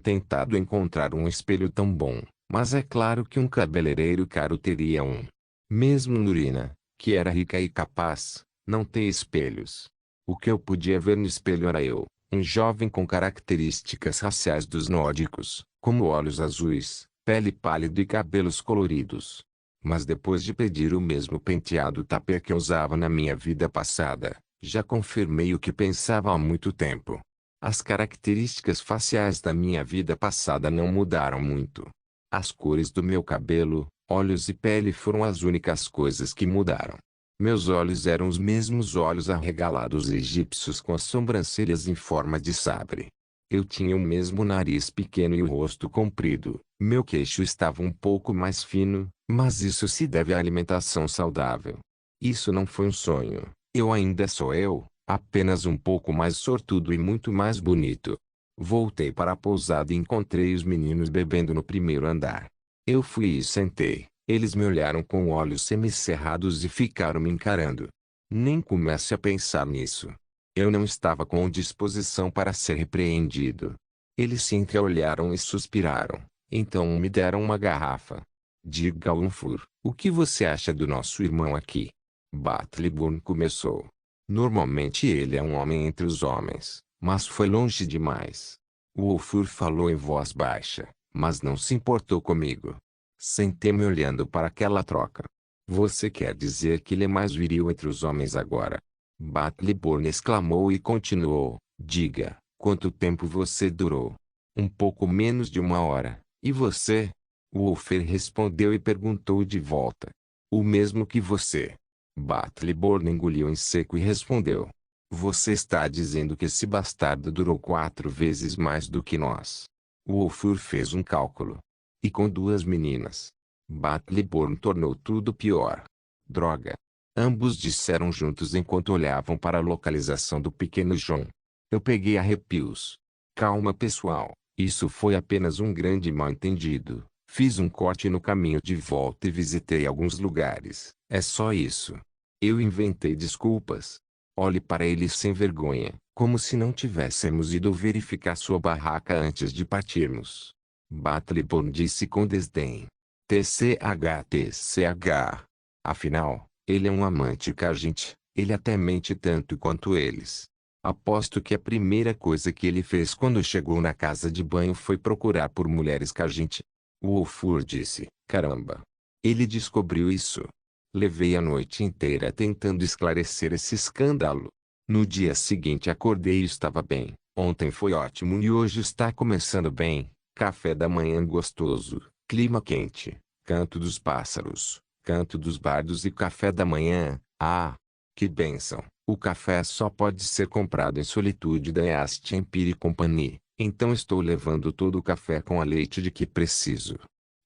tentado encontrar um espelho tão bom, mas é claro que um cabeleireiro caro teria um. Mesmo Nurina, que era rica e capaz, não tem espelhos. O que eu podia ver no espelho era eu, um jovem com características raciais dos nórdicos, como olhos azuis, pele pálida e cabelos coloridos. Mas depois de pedir o mesmo penteado tapê que eu usava na minha vida passada, já confirmei o que pensava há muito tempo. As características faciais da minha vida passada não mudaram muito. As cores do meu cabelo, olhos e pele foram as únicas coisas que mudaram. Meus olhos eram os mesmos olhos arregalados egípcios com as sobrancelhas em forma de sabre. Eu tinha o mesmo nariz pequeno e o rosto comprido. Meu queixo estava um pouco mais fino, mas isso se deve à alimentação saudável. Isso não foi um sonho. Eu ainda sou eu, apenas um pouco mais sortudo e muito mais bonito. Voltei para a pousada e encontrei os meninos bebendo no primeiro andar. Eu fui e sentei. Eles me olharam com olhos semicerrados e ficaram me encarando. Nem comece a pensar nisso. Eu não estava com disposição para ser repreendido. Eles se entreolharam e suspiraram. Então me deram uma garrafa. Diga Unfur, o que você acha do nosso irmão aqui? Battleborn começou. Normalmente ele é um homem entre os homens, mas foi longe demais. Ulfur falou em voz baixa, mas não se importou comigo. Sentei-me olhando para aquela troca. Você quer dizer que ele é mais viril entre os homens agora? Battleborn exclamou e continuou. Diga, quanto tempo você durou? Um pouco menos de 1 hora. E você? Ulfur respondeu e perguntou de volta. O mesmo que você. Battleborn engoliu em seco e respondeu. Você está dizendo que esse bastardo durou 4 vezes mais do que nós. Ulfur fez um cálculo. E com 2 meninas. Battleborn tornou tudo pior. Droga. Ambos disseram juntos enquanto olhavam para a localização do pequeno John. Eu peguei arrepios. Calma pessoal, isso foi apenas um grande mal-entendido. Fiz um corte no caminho de volta e visitei alguns lugares. É só isso. Eu inventei desculpas. Olhe para ele sem vergonha, como se não tivéssemos ido verificar sua barraca antes de partirmos. Battleborn disse com desdém. TCH. Afinal, ele é um amante Khajiit, ele até mente tanto quanto eles. Aposto que a primeira coisa que ele fez quando chegou na casa de banho foi procurar por mulheres Khajiit. Ulfur disse, caramba. Ele descobriu isso. Levei a noite inteira tentando esclarecer esse escândalo. No dia seguinte acordei e estava bem. Ontem foi ótimo e hoje está começando bem. Café da manhã gostoso, clima quente, canto dos pássaros, canto dos bardos e café da manhã. Ah, que bênção! O café só pode ser comprado em solitude da East Empire Company. Então estou levando todo o café com a leite de que preciso.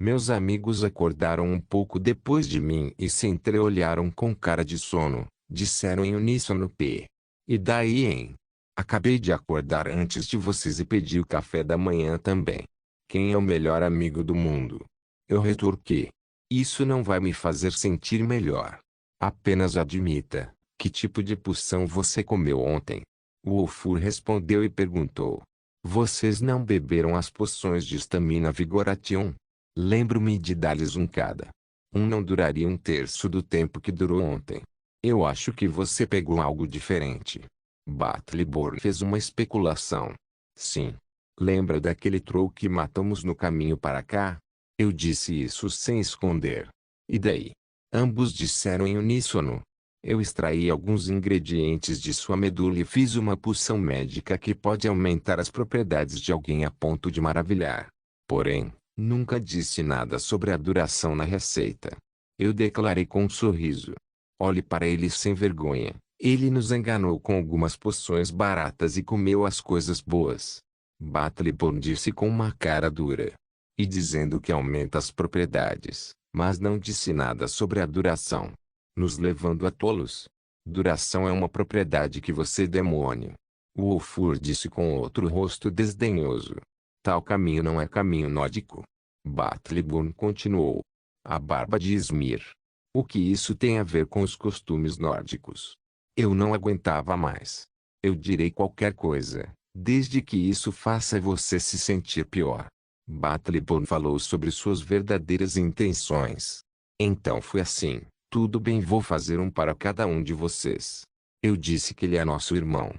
Meus amigos acordaram um pouco depois de mim e se entreolharam com cara de sono. Disseram em uníssono P. E daí, hein? Acabei de acordar antes de vocês e pedi o café da manhã também. Quem é o melhor amigo do mundo? Eu retorquei. Isso não vai me fazer sentir melhor. Apenas admita, que tipo de poção você comeu ontem? O Ulfur respondeu e perguntou. Vocês não beberam as poções de estamina Vigoration? Lembro-me de dar-lhes um cada. Um não duraria 1/3 do tempo que durou ontem. Eu acho que você pegou algo diferente. Battleborn fez uma especulação. Sim. Lembra daquele troll que matamos no caminho para cá? Eu disse isso sem esconder. E daí? Ambos disseram em uníssono. Eu extraí alguns ingredientes de sua medula e fiz uma poção médica que pode aumentar as propriedades de alguém a ponto de maravilhar. Porém, nunca disse nada sobre a duração na receita. Eu declarei com um sorriso. Olhe para ele sem vergonha. Ele nos enganou com algumas poções baratas e comeu as coisas boas. Battleborn disse com uma cara dura. E dizendo que aumenta as propriedades, mas não disse nada sobre a duração. Nos levando a tolos. Duração é uma propriedade que você demônio. O Wolfur disse com outro rosto desdenhoso. Tal caminho não é caminho nórdico. Battleborn continuou. A barba de Ysmir. O que isso tem a ver com os costumes nórdicos? Eu não aguentava mais. Eu direi qualquer coisa, desde que isso faça você se sentir pior. Battleborn falou sobre suas verdadeiras intenções. Então foi assim. Tudo bem, vou fazer um para cada um de vocês. Eu disse que ele é nosso irmão.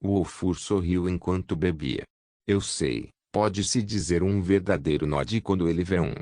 O Wolfur sorriu enquanto bebia. Eu sei, pode-se dizer um verdadeiro Nod quando ele vê um.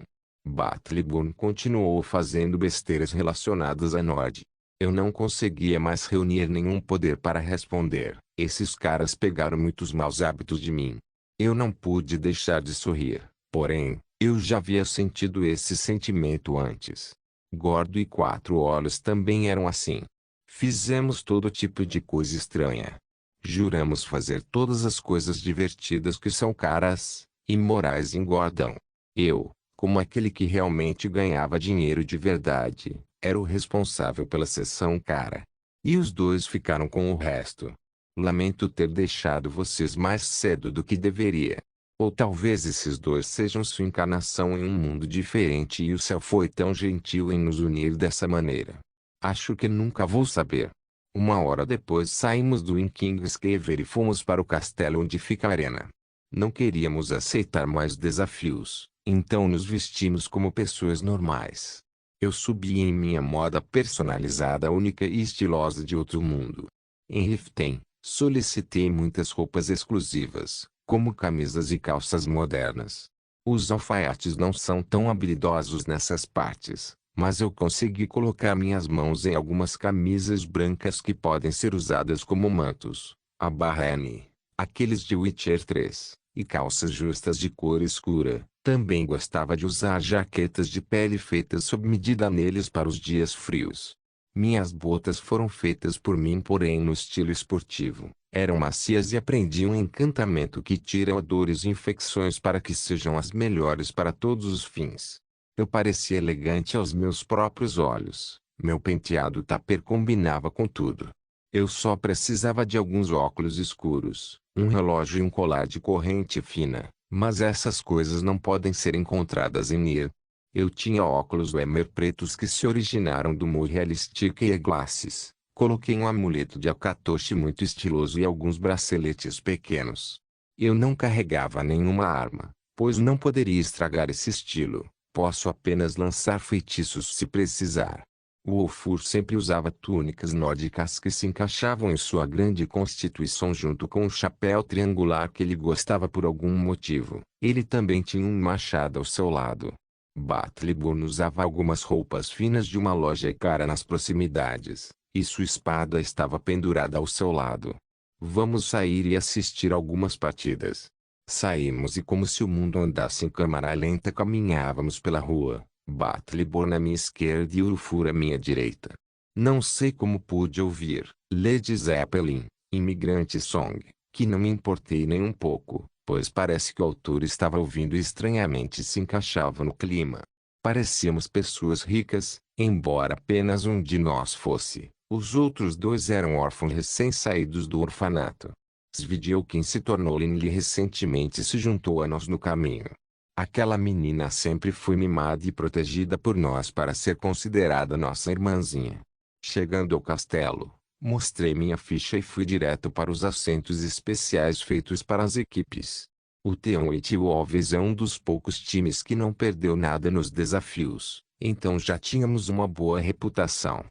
Battleborn continuou fazendo besteiras relacionadas a Nod. Eu não conseguia mais reunir nenhum poder para responder. Esses caras pegaram muitos maus hábitos de mim. Eu não pude deixar de sorrir, porém, eu já havia sentido esse sentimento antes. Gordo e Quatro Olhos também eram assim. Fizemos todo tipo de coisa estranha. Juramos fazer todas as coisas divertidas que são caras, imorais e engordam. Eu, como aquele que realmente ganhava dinheiro de verdade, era o responsável pela sessão cara. E os dois ficaram com o resto. Lamento ter deixado vocês mais cedo do que deveria. Ou talvez esses dois sejam sua encarnação em um mundo diferente e o céu foi tão gentil em nos unir dessa maneira. Acho que nunca vou saber. Uma hora depois saímos do Kingscaver e fomos para o castelo onde fica a arena. Não queríamos aceitar mais desafios, então nos vestimos como pessoas normais. Eu subi em minha moda personalizada única e estilosa de outro mundo. Em Riften, solicitei muitas roupas exclusivas, como camisas e calças modernas. Os alfaiates não são tão habilidosos nessas partes, mas eu consegui colocar minhas mãos em algumas camisas brancas que podem ser usadas como mantos, a barra N, aqueles de Witcher 3, e calças justas de cor escura. Também gostava de usar jaquetas de pele feitas sob medida neles para os dias frios. Minhas botas foram feitas por mim, porém no estilo esportivo. Eram macias e aprendi um encantamento que tira odores e infecções para que sejam as melhores para todos os fins. Eu parecia elegante aos meus próprios olhos. Meu penteado tupper combinava com tudo. Eu só precisava de alguns óculos escuros, um relógio e um colar de corrente fina, mas essas coisas não podem ser encontradas em Nier. Eu tinha óculos Wehmer pretos que se originaram do Realistic Eyeglasses. Coloquei um amuleto de Akatoshi muito estiloso e alguns braceletes pequenos. Eu não carregava nenhuma arma, pois não poderia estragar esse estilo. Posso apenas lançar feitiços se precisar. O Wolfur sempre usava túnicas nórdicas que se encaixavam em sua grande constituição junto com o chapéu triangular que ele gostava por algum motivo. Ele também tinha um machado ao seu lado. Battleborn usava algumas roupas finas de uma loja cara nas proximidades, e sua espada estava pendurada ao seu lado. Vamos sair e assistir algumas partidas. Saímos e como se o mundo andasse em câmara lenta caminhávamos pela rua, Battleborn à minha esquerda e Ulfur à minha direita. Não sei como pude ouvir Led Zeppelin, Immigrant Song, que não me importei nem um pouco, pois parece que o autor estava ouvindo e estranhamente se encaixava no clima. Parecíamos pessoas ricas, embora apenas um de nós fosse. Os outros dois eram órfãos recém-saídos do orfanato. Svidiokin se tornou Linley recentemente se juntou a nós no caminho. Aquela menina sempre foi mimada e protegida por nós para ser considerada nossa irmãzinha. Chegando ao castelo, mostrei minha ficha e fui direto para os assentos especiais feitos para as equipes. O T1 Wolves é um dos poucos times que não perdeu nada nos desafios, então já tínhamos uma boa reputação.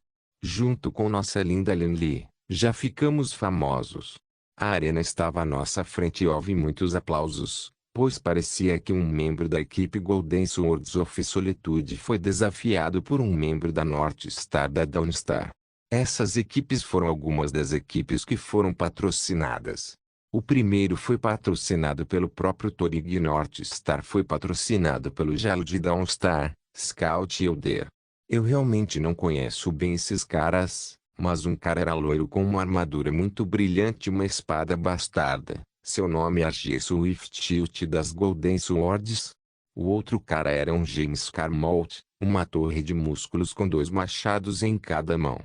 Junto com nossa linda Linley, já ficamos famosos. A arena estava à nossa frente e houve muitos aplausos, pois parecia que um membro da equipe Golden Swords of Solitude foi desafiado por um membro da North Star da Dawnstar. Essas equipes foram algumas das equipes que foram patrocinadas. O primeiro foi patrocinado pelo próprio Torig e North Star foi patrocinado pelo Gelo de Dawnstar, Scout e Elder. Eu realmente não conheço bem esses caras, mas um cara era loiro com uma armadura muito brilhante e uma espada bastarda. Seu nome é Argie Swiftchild das Golden Swords. O outro cara era um James Carmalt, uma torre de músculos com 2 machados em cada mão.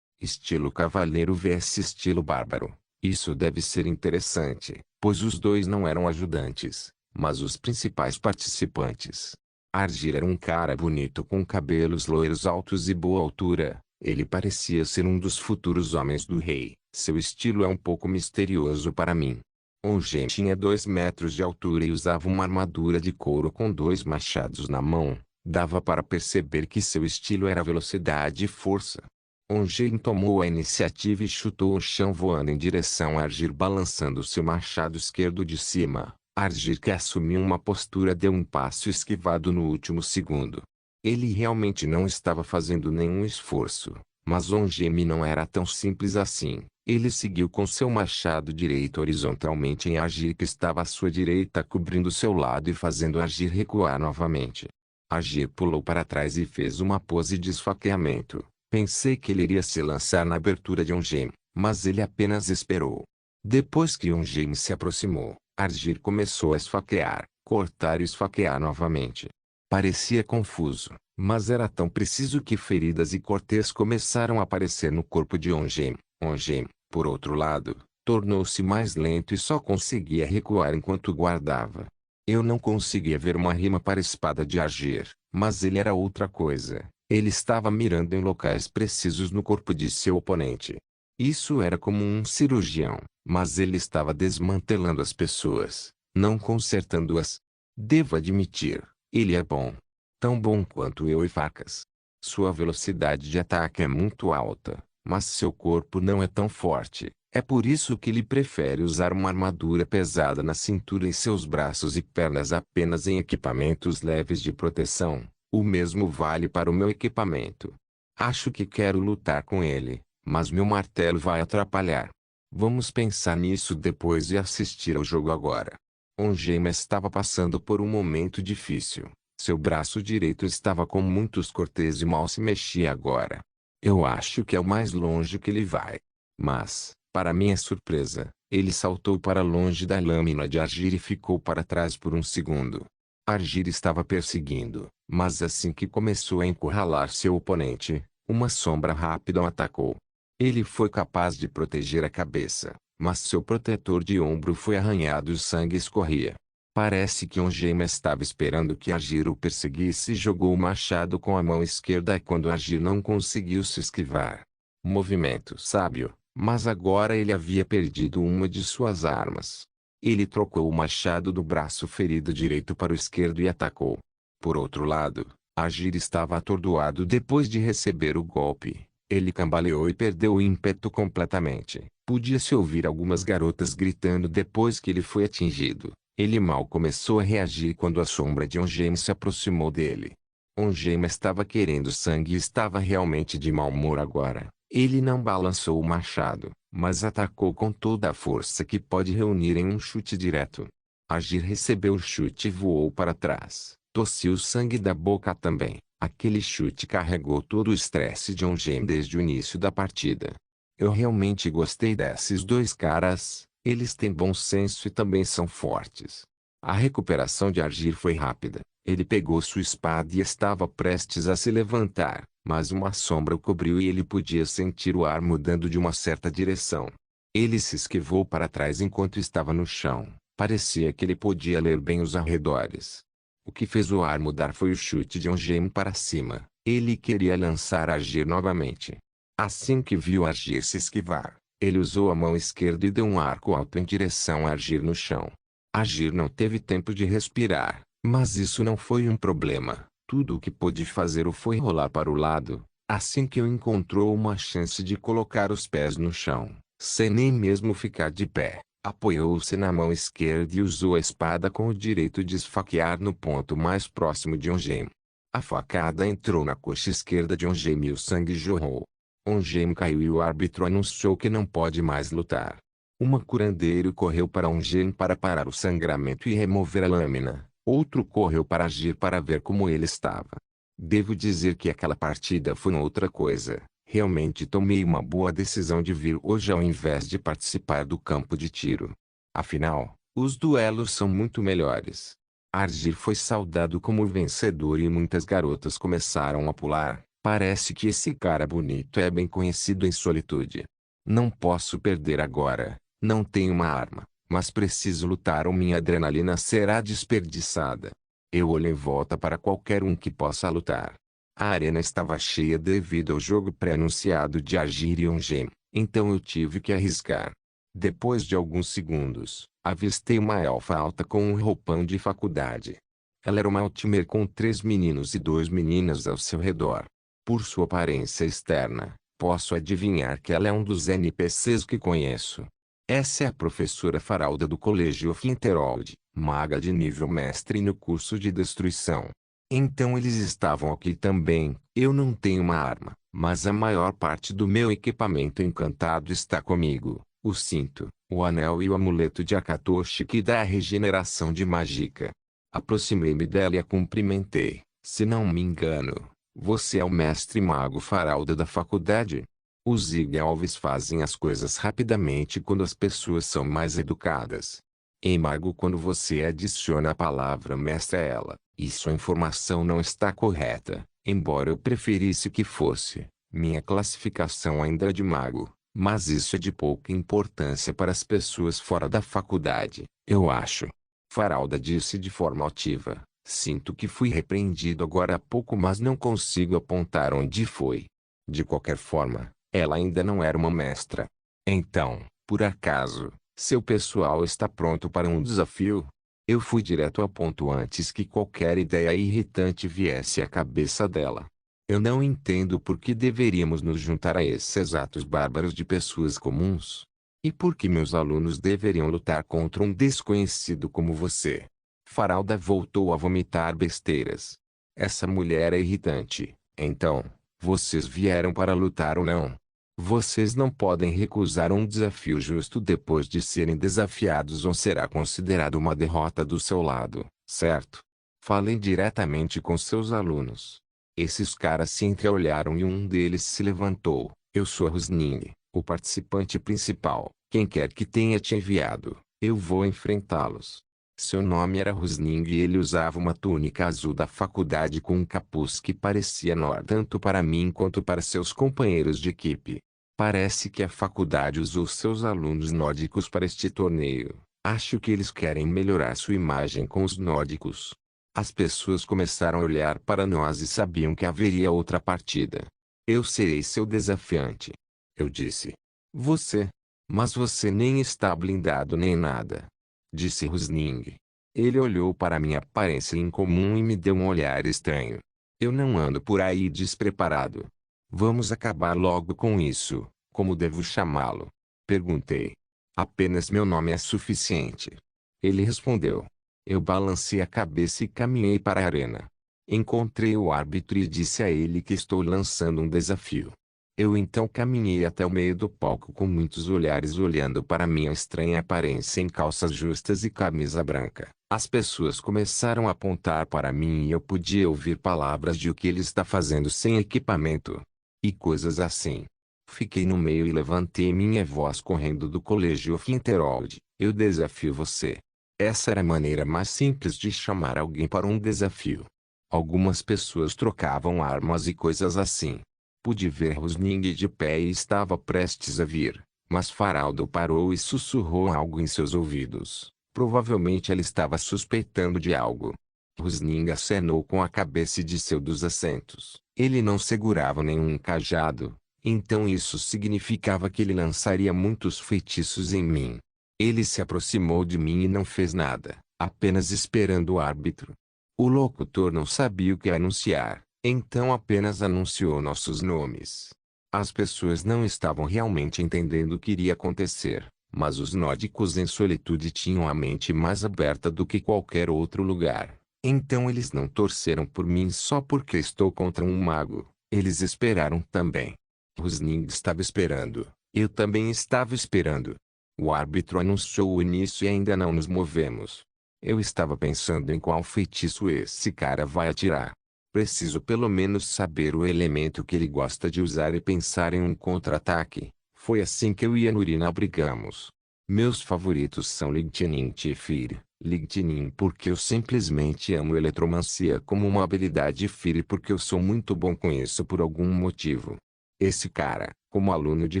Estilo cavaleiro vs estilo bárbaro. Isso deve ser interessante, pois os dois não eram ajudantes, mas os principais participantes. Argir era um cara bonito com cabelos loiros altos e boa altura. Ele parecia ser um dos futuros homens do rei. Seu estilo é um pouco misterioso para mim. Ongen tinha 2 metros de altura e usava uma armadura de couro com 2 machados na mão. Dava para perceber que seu estilo era velocidade e força. Ongen tomou a iniciativa e chutou o chão voando em direção a Argir balançando seu machado esquerdo de cima. Argir, que assumiu uma postura, deu um passo esquivado no último segundo. Ele realmente não estava fazendo nenhum esforço, mas Ongen não era tão simples assim. Ele seguiu com seu machado direito horizontalmente em Argir, que estava à sua direita, cobrindo seu lado e fazendo Argir recuar novamente. Argir pulou para trás e fez uma pose de esfaqueamento. Pensei que ele iria se lançar na abertura de Ongen, mas ele apenas esperou. Depois que Ongen se aproximou, Argir começou a esfaquear, cortar e esfaquear novamente. Parecia confuso, mas era tão preciso que feridas e cortes começaram a aparecer no corpo de Ongen. Ongen, por outro lado, tornou-se mais lento e só conseguia recuar enquanto guardava. Eu não conseguia ver uma rima para a espada de Argir, mas ele era outra coisa. Ele estava mirando em locais precisos no corpo de seu oponente. Isso era como um cirurgião, mas ele estava desmantelando as pessoas, não consertando-as. Devo admitir, ele é bom. Tão bom quanto eu e facas. Sua velocidade de ataque é muito alta, mas seu corpo não é tão forte. É por isso que ele prefere usar uma armadura pesada na cintura e seus braços e pernas apenas em equipamentos leves de proteção. O mesmo vale para o meu equipamento. Acho que quero lutar com ele, mas meu martelo vai atrapalhar. Vamos pensar nisso depois e assistir ao jogo agora. Ongen estava passando por um momento difícil. Seu braço direito estava com muitos cortes e mal se mexia agora. Eu acho que é o mais longe que ele vai. Mas, para minha surpresa, ele saltou para longe da lâmina de Argir e ficou para trás por um segundo. Argir estava perseguindo, mas assim que começou a encurralar seu oponente, uma sombra rápida o atacou. Ele foi capaz de proteger a cabeça, mas seu protetor de ombro foi arranhado e o sangue escorria. Parece que Ongen estava esperando que Argir o perseguisse e jogou o machado com a mão esquerda quando Argir não conseguiu se esquivar. Movimento sábio, mas agora ele havia perdido uma de suas armas. Ele trocou o machado do braço ferido direito para o esquerdo e atacou. Por outro lado, Argir estava atordoado depois de receber o golpe. Ele cambaleou e perdeu o ímpeto completamente. Podia-se ouvir algumas garotas gritando depois que ele foi atingido. Ele mal começou a reagir quando a sombra de Ongen se aproximou dele. Ongen estava querendo sangue e estava realmente de mau humor agora. Ele não balançou o machado, mas atacou com toda a força que pode reunir em um chute direto. Argir recebeu o chute e voou para trás. Tossiu sangue da boca também. Aquele chute carregou todo o estresse de Ongen desde o início da partida. Eu realmente gostei desses dois caras. Eles têm bom senso e também são fortes. A recuperação de Argir foi rápida. Ele pegou sua espada e estava prestes a se levantar, mas uma sombra o cobriu e ele podia sentir o ar mudando de uma certa direção. Ele se esquivou para trás enquanto estava no chão. Parecia que ele podia ler bem os arredores. O que fez o ar mudar foi o chute de Ongen para cima. Ele queria lançar Argir novamente. Assim que viu Argir se esquivar, ele usou a mão esquerda e deu um arco alto em direção a Argir no chão. Argir não teve tempo de respirar, mas isso não foi um problema. Tudo o que pôde fazer foi rolar para o lado, assim que encontrou uma chance de colocar os pés no chão, sem nem mesmo ficar de pé. Apoiou-se na mão esquerda e usou a espada com o direito de esfaquear no ponto mais próximo de Ongen. A facada entrou na coxa esquerda de Ongen e o sangue jorrou. Ongen caiu e o árbitro anunciou que não pode mais lutar. Uma curandeiro correu para Ongen para parar o sangramento e remover a lâmina. Outro correu para Argir para ver como ele estava. Devo dizer que aquela partida foi outra coisa. Realmente tomei uma boa decisão de vir hoje ao invés de participar do campo de tiro. Afinal, os duelos são muito melhores. Argir foi saudado como vencedor e muitas garotas começaram a pular. Parece que esse cara bonito é bem conhecido em solitude. Não posso perder agora. Não tenho uma arma, mas preciso lutar ou minha adrenalina será desperdiçada. Eu olhei em volta para qualquer um que possa lutar. A arena estava cheia devido ao jogo pré-anunciado de Argir e Ongem, então eu tive que arriscar. Depois de alguns segundos, avistei uma elfa alta com um roupão de faculdade. Ela era uma Altimer com 3 meninos e 2 meninas ao seu redor. Por sua aparência externa, posso adivinhar que ela é um dos NPCs que conheço. Essa é a professora Faralda do Colégio Finterold, maga de nível mestre no curso de destruição. Então eles estavam aqui também. Eu não tenho uma arma, mas a maior parte do meu equipamento encantado está comigo. O cinto, o anel e o amuleto de Akatoshi que dá a regeneração de mágica. Aproximei-me dela e a cumprimentei. Se não me engano, você é o mestre mago Faralda da faculdade? Os Zig-Elves fazem as coisas rapidamente quando as pessoas são mais educadas. Em mago, quando você adiciona a palavra mestre a ela, e sua informação não está correta, embora eu preferisse que fosse, minha classificação ainda é de mago. Mas isso é de pouca importância para as pessoas fora da faculdade, eu acho. Faralda disse de forma altiva. Sinto que fui repreendido agora há pouco, mas não consigo apontar onde foi. De qualquer forma, ela ainda não era uma mestra. Então, por acaso, seu pessoal está pronto para um desafio? Eu fui direto ao ponto antes que qualquer ideia irritante viesse à cabeça dela. Eu não entendo por que deveríamos nos juntar a esses atos bárbaros de pessoas comuns. E por que meus alunos deveriam lutar contra um desconhecido como você? Faralda voltou a vomitar besteiras. Essa mulher é irritante. Então, vocês vieram para lutar ou não? Vocês não podem recusar um desafio justo depois de serem desafiados ou será considerado uma derrota do seu lado, certo? Falem diretamente com seus alunos. Esses caras se entreolharam e um deles se levantou. Eu sou Rusning, o participante principal. Quem quer que tenha te enviado, eu vou enfrentá-los. Seu nome era Rusning e ele usava uma túnica azul da faculdade com um capuz que parecia enorme tanto para mim quanto para seus companheiros de equipe. Parece que a faculdade usou seus alunos nórdicos para este torneio. Acho que eles querem melhorar sua imagem com os nórdicos. As pessoas começaram a olhar para nós e sabiam que haveria outra partida. Eu serei seu desafiante. Eu disse. Você? Mas você nem está blindado nem nada. Disse Rusning. Ele olhou para minha aparência incomum e me deu um olhar estranho. Eu não ando por aí despreparado. Vamos acabar logo com isso. Como devo chamá-lo? Perguntei. Apenas meu nome é suficiente. Ele respondeu. Eu balancei a cabeça e caminhei para a arena. Encontrei o árbitro e disse a ele que estou lançando um desafio. Eu então caminhei até o meio do palco com muitos olhares olhando para minha estranha aparência em calças justas e camisa branca. As pessoas começaram a apontar para mim e eu podia ouvir palavras de o que ele está fazendo sem equipamento. E coisas assim. Fiquei no meio e levantei minha voz correndo do colégio Finterold. Eu desafio você. Essa era a maneira mais simples de chamar alguém para um desafio. Algumas pessoas trocavam armas e coisas assim. Pude ver Rusning de pé e estava prestes a vir, mas Faraldo parou e sussurrou algo em seus ouvidos. Provavelmente ela estava suspeitando de algo. Rusning acenou com a cabeça e desceu dos assentos. Ele não segurava nenhum cajado, então isso significava que ele lançaria muitos feitiços em mim. Ele se aproximou de mim e não fez nada, apenas esperando o árbitro. O locutor não sabia o que anunciar, então apenas anunciou nossos nomes. As pessoas não estavam realmente entendendo o que iria acontecer, mas os nórdicos em solitude tinham a mente mais aberta do que qualquer outro lugar. Então eles não torceram por mim só porque estou contra um mago, eles esperaram também. Rusning estava esperando, eu também estava esperando. O árbitro anunciou o início e ainda não nos movemos. Eu estava pensando em qual feitiço esse cara vai atirar. Preciso pelo menos saber o elemento que ele gosta de usar e pensar em um contra-ataque. Foi assim que eu e a Nurina brigamos. Meus favoritos são Lightning e Fire. Lightning porque eu simplesmente amo eletromancia como uma habilidade, e Fire porque eu sou muito bom com isso por algum motivo. Esse cara, como aluno de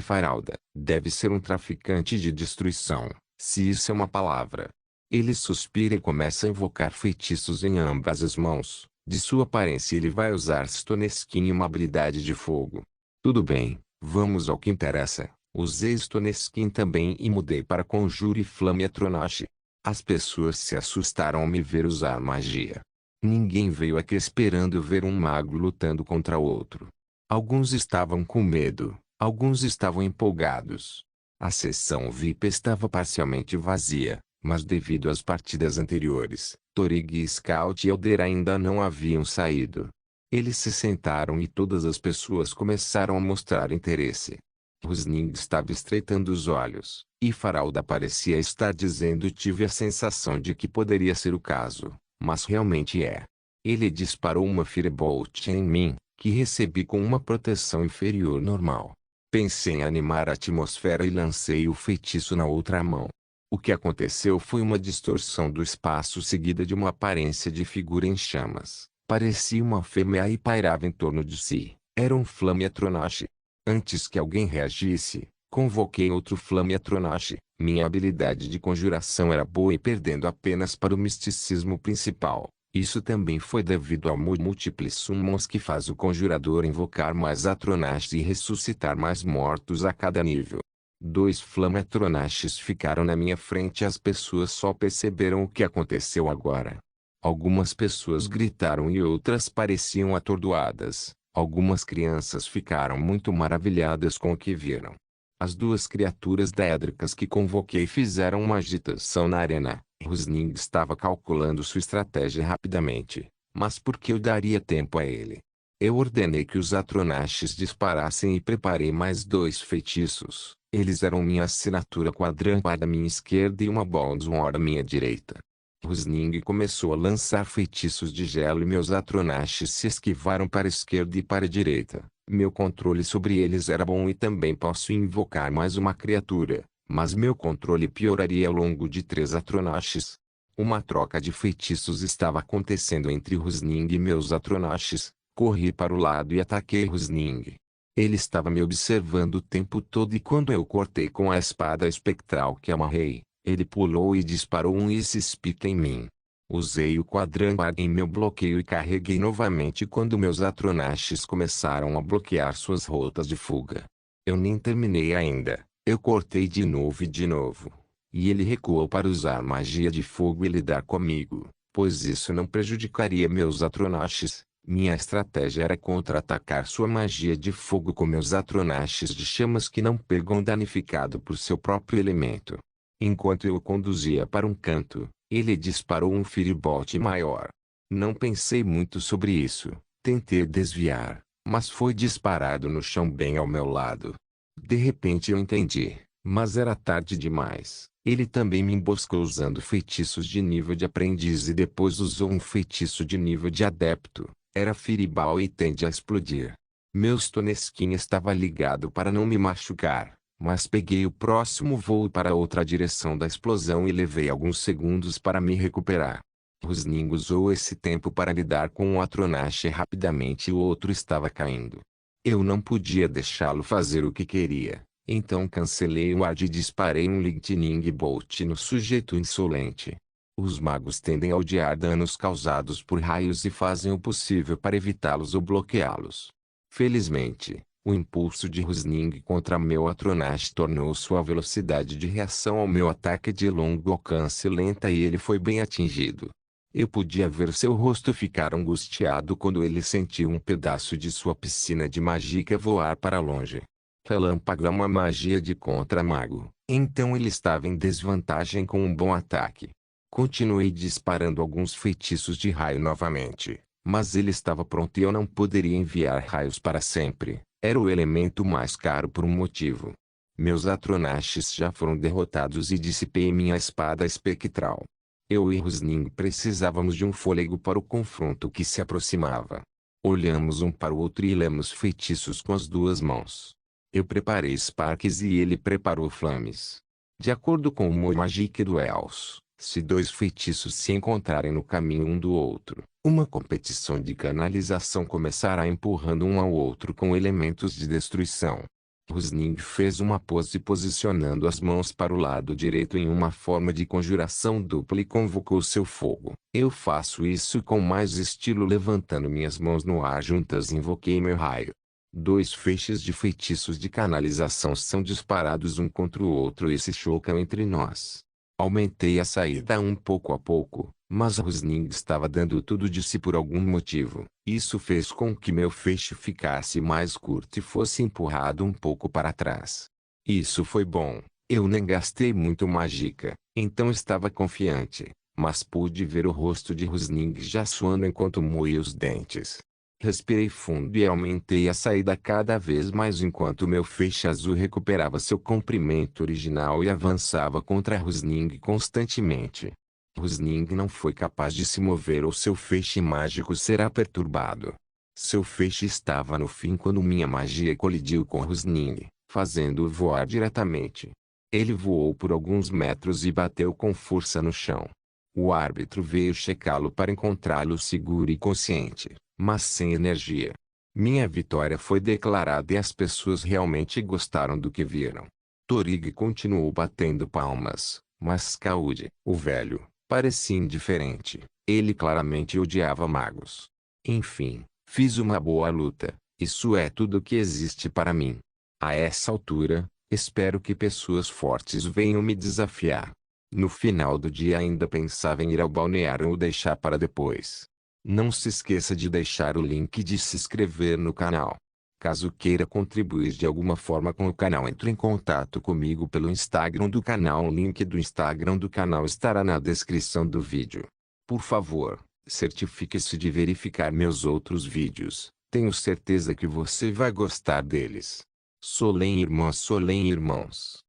Faralda, deve ser um traficante de destruição, se isso é uma palavra. Ele suspira e começa a invocar feitiços em ambas as mãos. De sua aparência ele vai usar Stoneskin, uma habilidade de fogo. Tudo bem, vamos ao que interessa. Usei Stoneskin também e mudei para Conjure Flame Atronache. As pessoas se assustaram ao me ver usar magia. Ninguém veio aqui esperando ver um mago lutando contra outro. Alguns estavam com medo, alguns estavam empolgados. A sessão VIP estava parcialmente vazia, mas devido às partidas anteriores, Torig, Scout e Elder ainda não haviam saído. Eles se sentaram e todas as pessoas começaram a mostrar interesse. Rusning estava estreitando os olhos, e Faralda parecia estar dizendo: tive a sensação de que poderia ser o caso, mas realmente é. Ele disparou uma Firebolt em mim, que recebi com uma proteção inferior normal. Pensei em animar a atmosfera e lancei o feitiço na outra mão. O que aconteceu foi uma distorção do espaço seguida de uma aparência de figura em chamas. Parecia uma fêmea e pairava em torno de si. Era um Flame Atronache. Antes que alguém reagisse, convoquei outro Flame Atronache. Minha habilidade de conjuração era boa e perdendo apenas para o misticismo principal. Isso também foi devido ao Múltiples Summons, que faz o conjurador invocar mais Atronaches e ressuscitar mais mortos a cada nível. 2 Flame Atronaches ficaram na minha frente e as pessoas só perceberam o que aconteceu agora. Algumas pessoas gritaram e outras pareciam atordoadas. Algumas crianças ficaram muito maravilhadas com o que viram. As 2 criaturas daédricas que convoquei fizeram uma agitação na arena. Rusning estava calculando sua estratégia rapidamente, mas por que eu daria tempo a ele? Eu ordenei que os Atronaches disparassem e preparei mais 2 feitiços. Eles eram minha assinatura quadrâmpar à minha esquerda e uma Bondsworn à minha direita. Rusning começou a lançar feitiços de gelo e meus Atronaches se esquivaram para a esquerda e para a direita. Meu controle sobre eles era bom e também posso invocar mais uma criatura, mas meu controle pioraria ao longo de 3 Atronaches. Uma troca de feitiços estava acontecendo entre Rusning e meus Atronaches. Corri para o lado e ataquei Rusning. Ele estava me observando o tempo todo e quando eu cortei com a espada espectral que amarrei, ele pulou e disparou um Ice Spit em mim. Usei o quadrâmpar em meu bloqueio e carreguei novamente quando meus Atronaches começaram a bloquear suas rotas de fuga. Eu nem terminei ainda. Eu cortei de novo e de novo. E ele recuou para usar magia de fogo e lidar comigo, pois isso não prejudicaria meus Atronaches. Minha estratégia era contra-atacar sua magia de fogo com meus Atronaches de chamas que não pegam danificado por seu próprio elemento. Enquanto eu o conduzia para um canto, ele disparou um Firebolt maior. Não pensei muito sobre isso, tentei desviar, mas foi disparado no chão bem ao meu lado. De repente eu entendi, mas era tarde demais. Ele também me emboscou usando feitiços de nível de aprendiz e depois usou um feitiço de nível de adepto. Era Fireball e tende a explodir. Meu Stoneskin estava ligado para não me machucar, mas peguei o próximo voo para outra direção da explosão e levei alguns segundos para me recuperar. Rusning usou esse tempo para lidar com o Atronache rapidamente e o outro estava caindo. Eu não podia deixá-lo fazer o que queria, então cancelei o ad e disparei um Lightning Bolt no sujeito insolente. Os magos tendem a odiar danos causados por raios e fazem o possível para evitá-los ou bloqueá-los. Felizmente, o impulso de Rusning contra meu Atronache tornou sua velocidade de reação ao meu ataque de longo alcance lenta e ele foi bem atingido. Eu podia ver seu rosto ficar angustiado quando ele sentiu um pedaço de sua piscina de magia voar para longe. Relâmpago é uma magia de contra-mago, então ele estava em desvantagem com um bom ataque. Continuei disparando alguns feitiços de raio novamente, mas ele estava pronto e eu não poderia enviar raios para sempre. Era o elemento mais caro por um motivo. Meus Atronaches já foram derrotados e dissipei minha espada espectral. Eu e Rusning precisávamos de um fôlego para o confronto que se aproximava. Olhamos um para o outro e lemos feitiços com as 2 mãos. Eu preparei Sparks e ele preparou Flames. De acordo com o Magic Duels, Se dois feitiços se encontrarem no caminho um do outro, uma competição de canalização começará empurrando um ao outro com elementos de destruição. Rusning fez uma pose posicionando as mãos para o lado direito em uma forma de conjuração dupla e convocou seu fogo. Eu faço isso com mais estilo, levantando minhas mãos no ar juntas invoquei meu raio. Dois feixes de feitiços de canalização são disparados um contra o outro e se chocam entre nós. Aumentei a saída um pouco a pouco, mas Rusning estava dando tudo de si por algum motivo. Isso fez com que meu feixe ficasse mais curto e fosse empurrado um pouco para trás. Isso foi bom. Eu nem gastei muito mágica, então estava confiante, mas pude ver o rosto de Rusning já suando enquanto moía os dentes. Respirei fundo e aumentei a saída cada vez mais enquanto meu feixe azul recuperava seu comprimento original e avançava contra Rusning constantemente. Rusning não foi capaz de se mover ou seu feixe mágico será perturbado. Seu feixe estava no fim quando minha magia colidiu com Rusning, fazendo-o voar diretamente. Ele voou por alguns metros e bateu com força no chão. O árbitro veio checá-lo para encontrá-lo seguro e consciente, mas sem energia. Minha vitória foi declarada e as pessoas realmente gostaram do que viram. Torig continuou batendo palmas, mas Kaud, o velho, parecia indiferente. Ele claramente odiava magos. Enfim, fiz uma boa luta. Isso é tudo que existe para mim. A essa altura, espero que pessoas fortes venham me desafiar. No final do dia ainda pensava em ir ao balneário ou deixar para depois. Não se esqueça de deixar o link de se inscrever no canal. Caso queira contribuir de alguma forma com o canal, entre em contato comigo pelo Instagram do canal. O link do Instagram do canal estará na descrição do vídeo. Por favor, certifique-se de verificar meus outros vídeos. Tenho certeza que você vai gostar deles. Solem irmãs, Solem irmãos.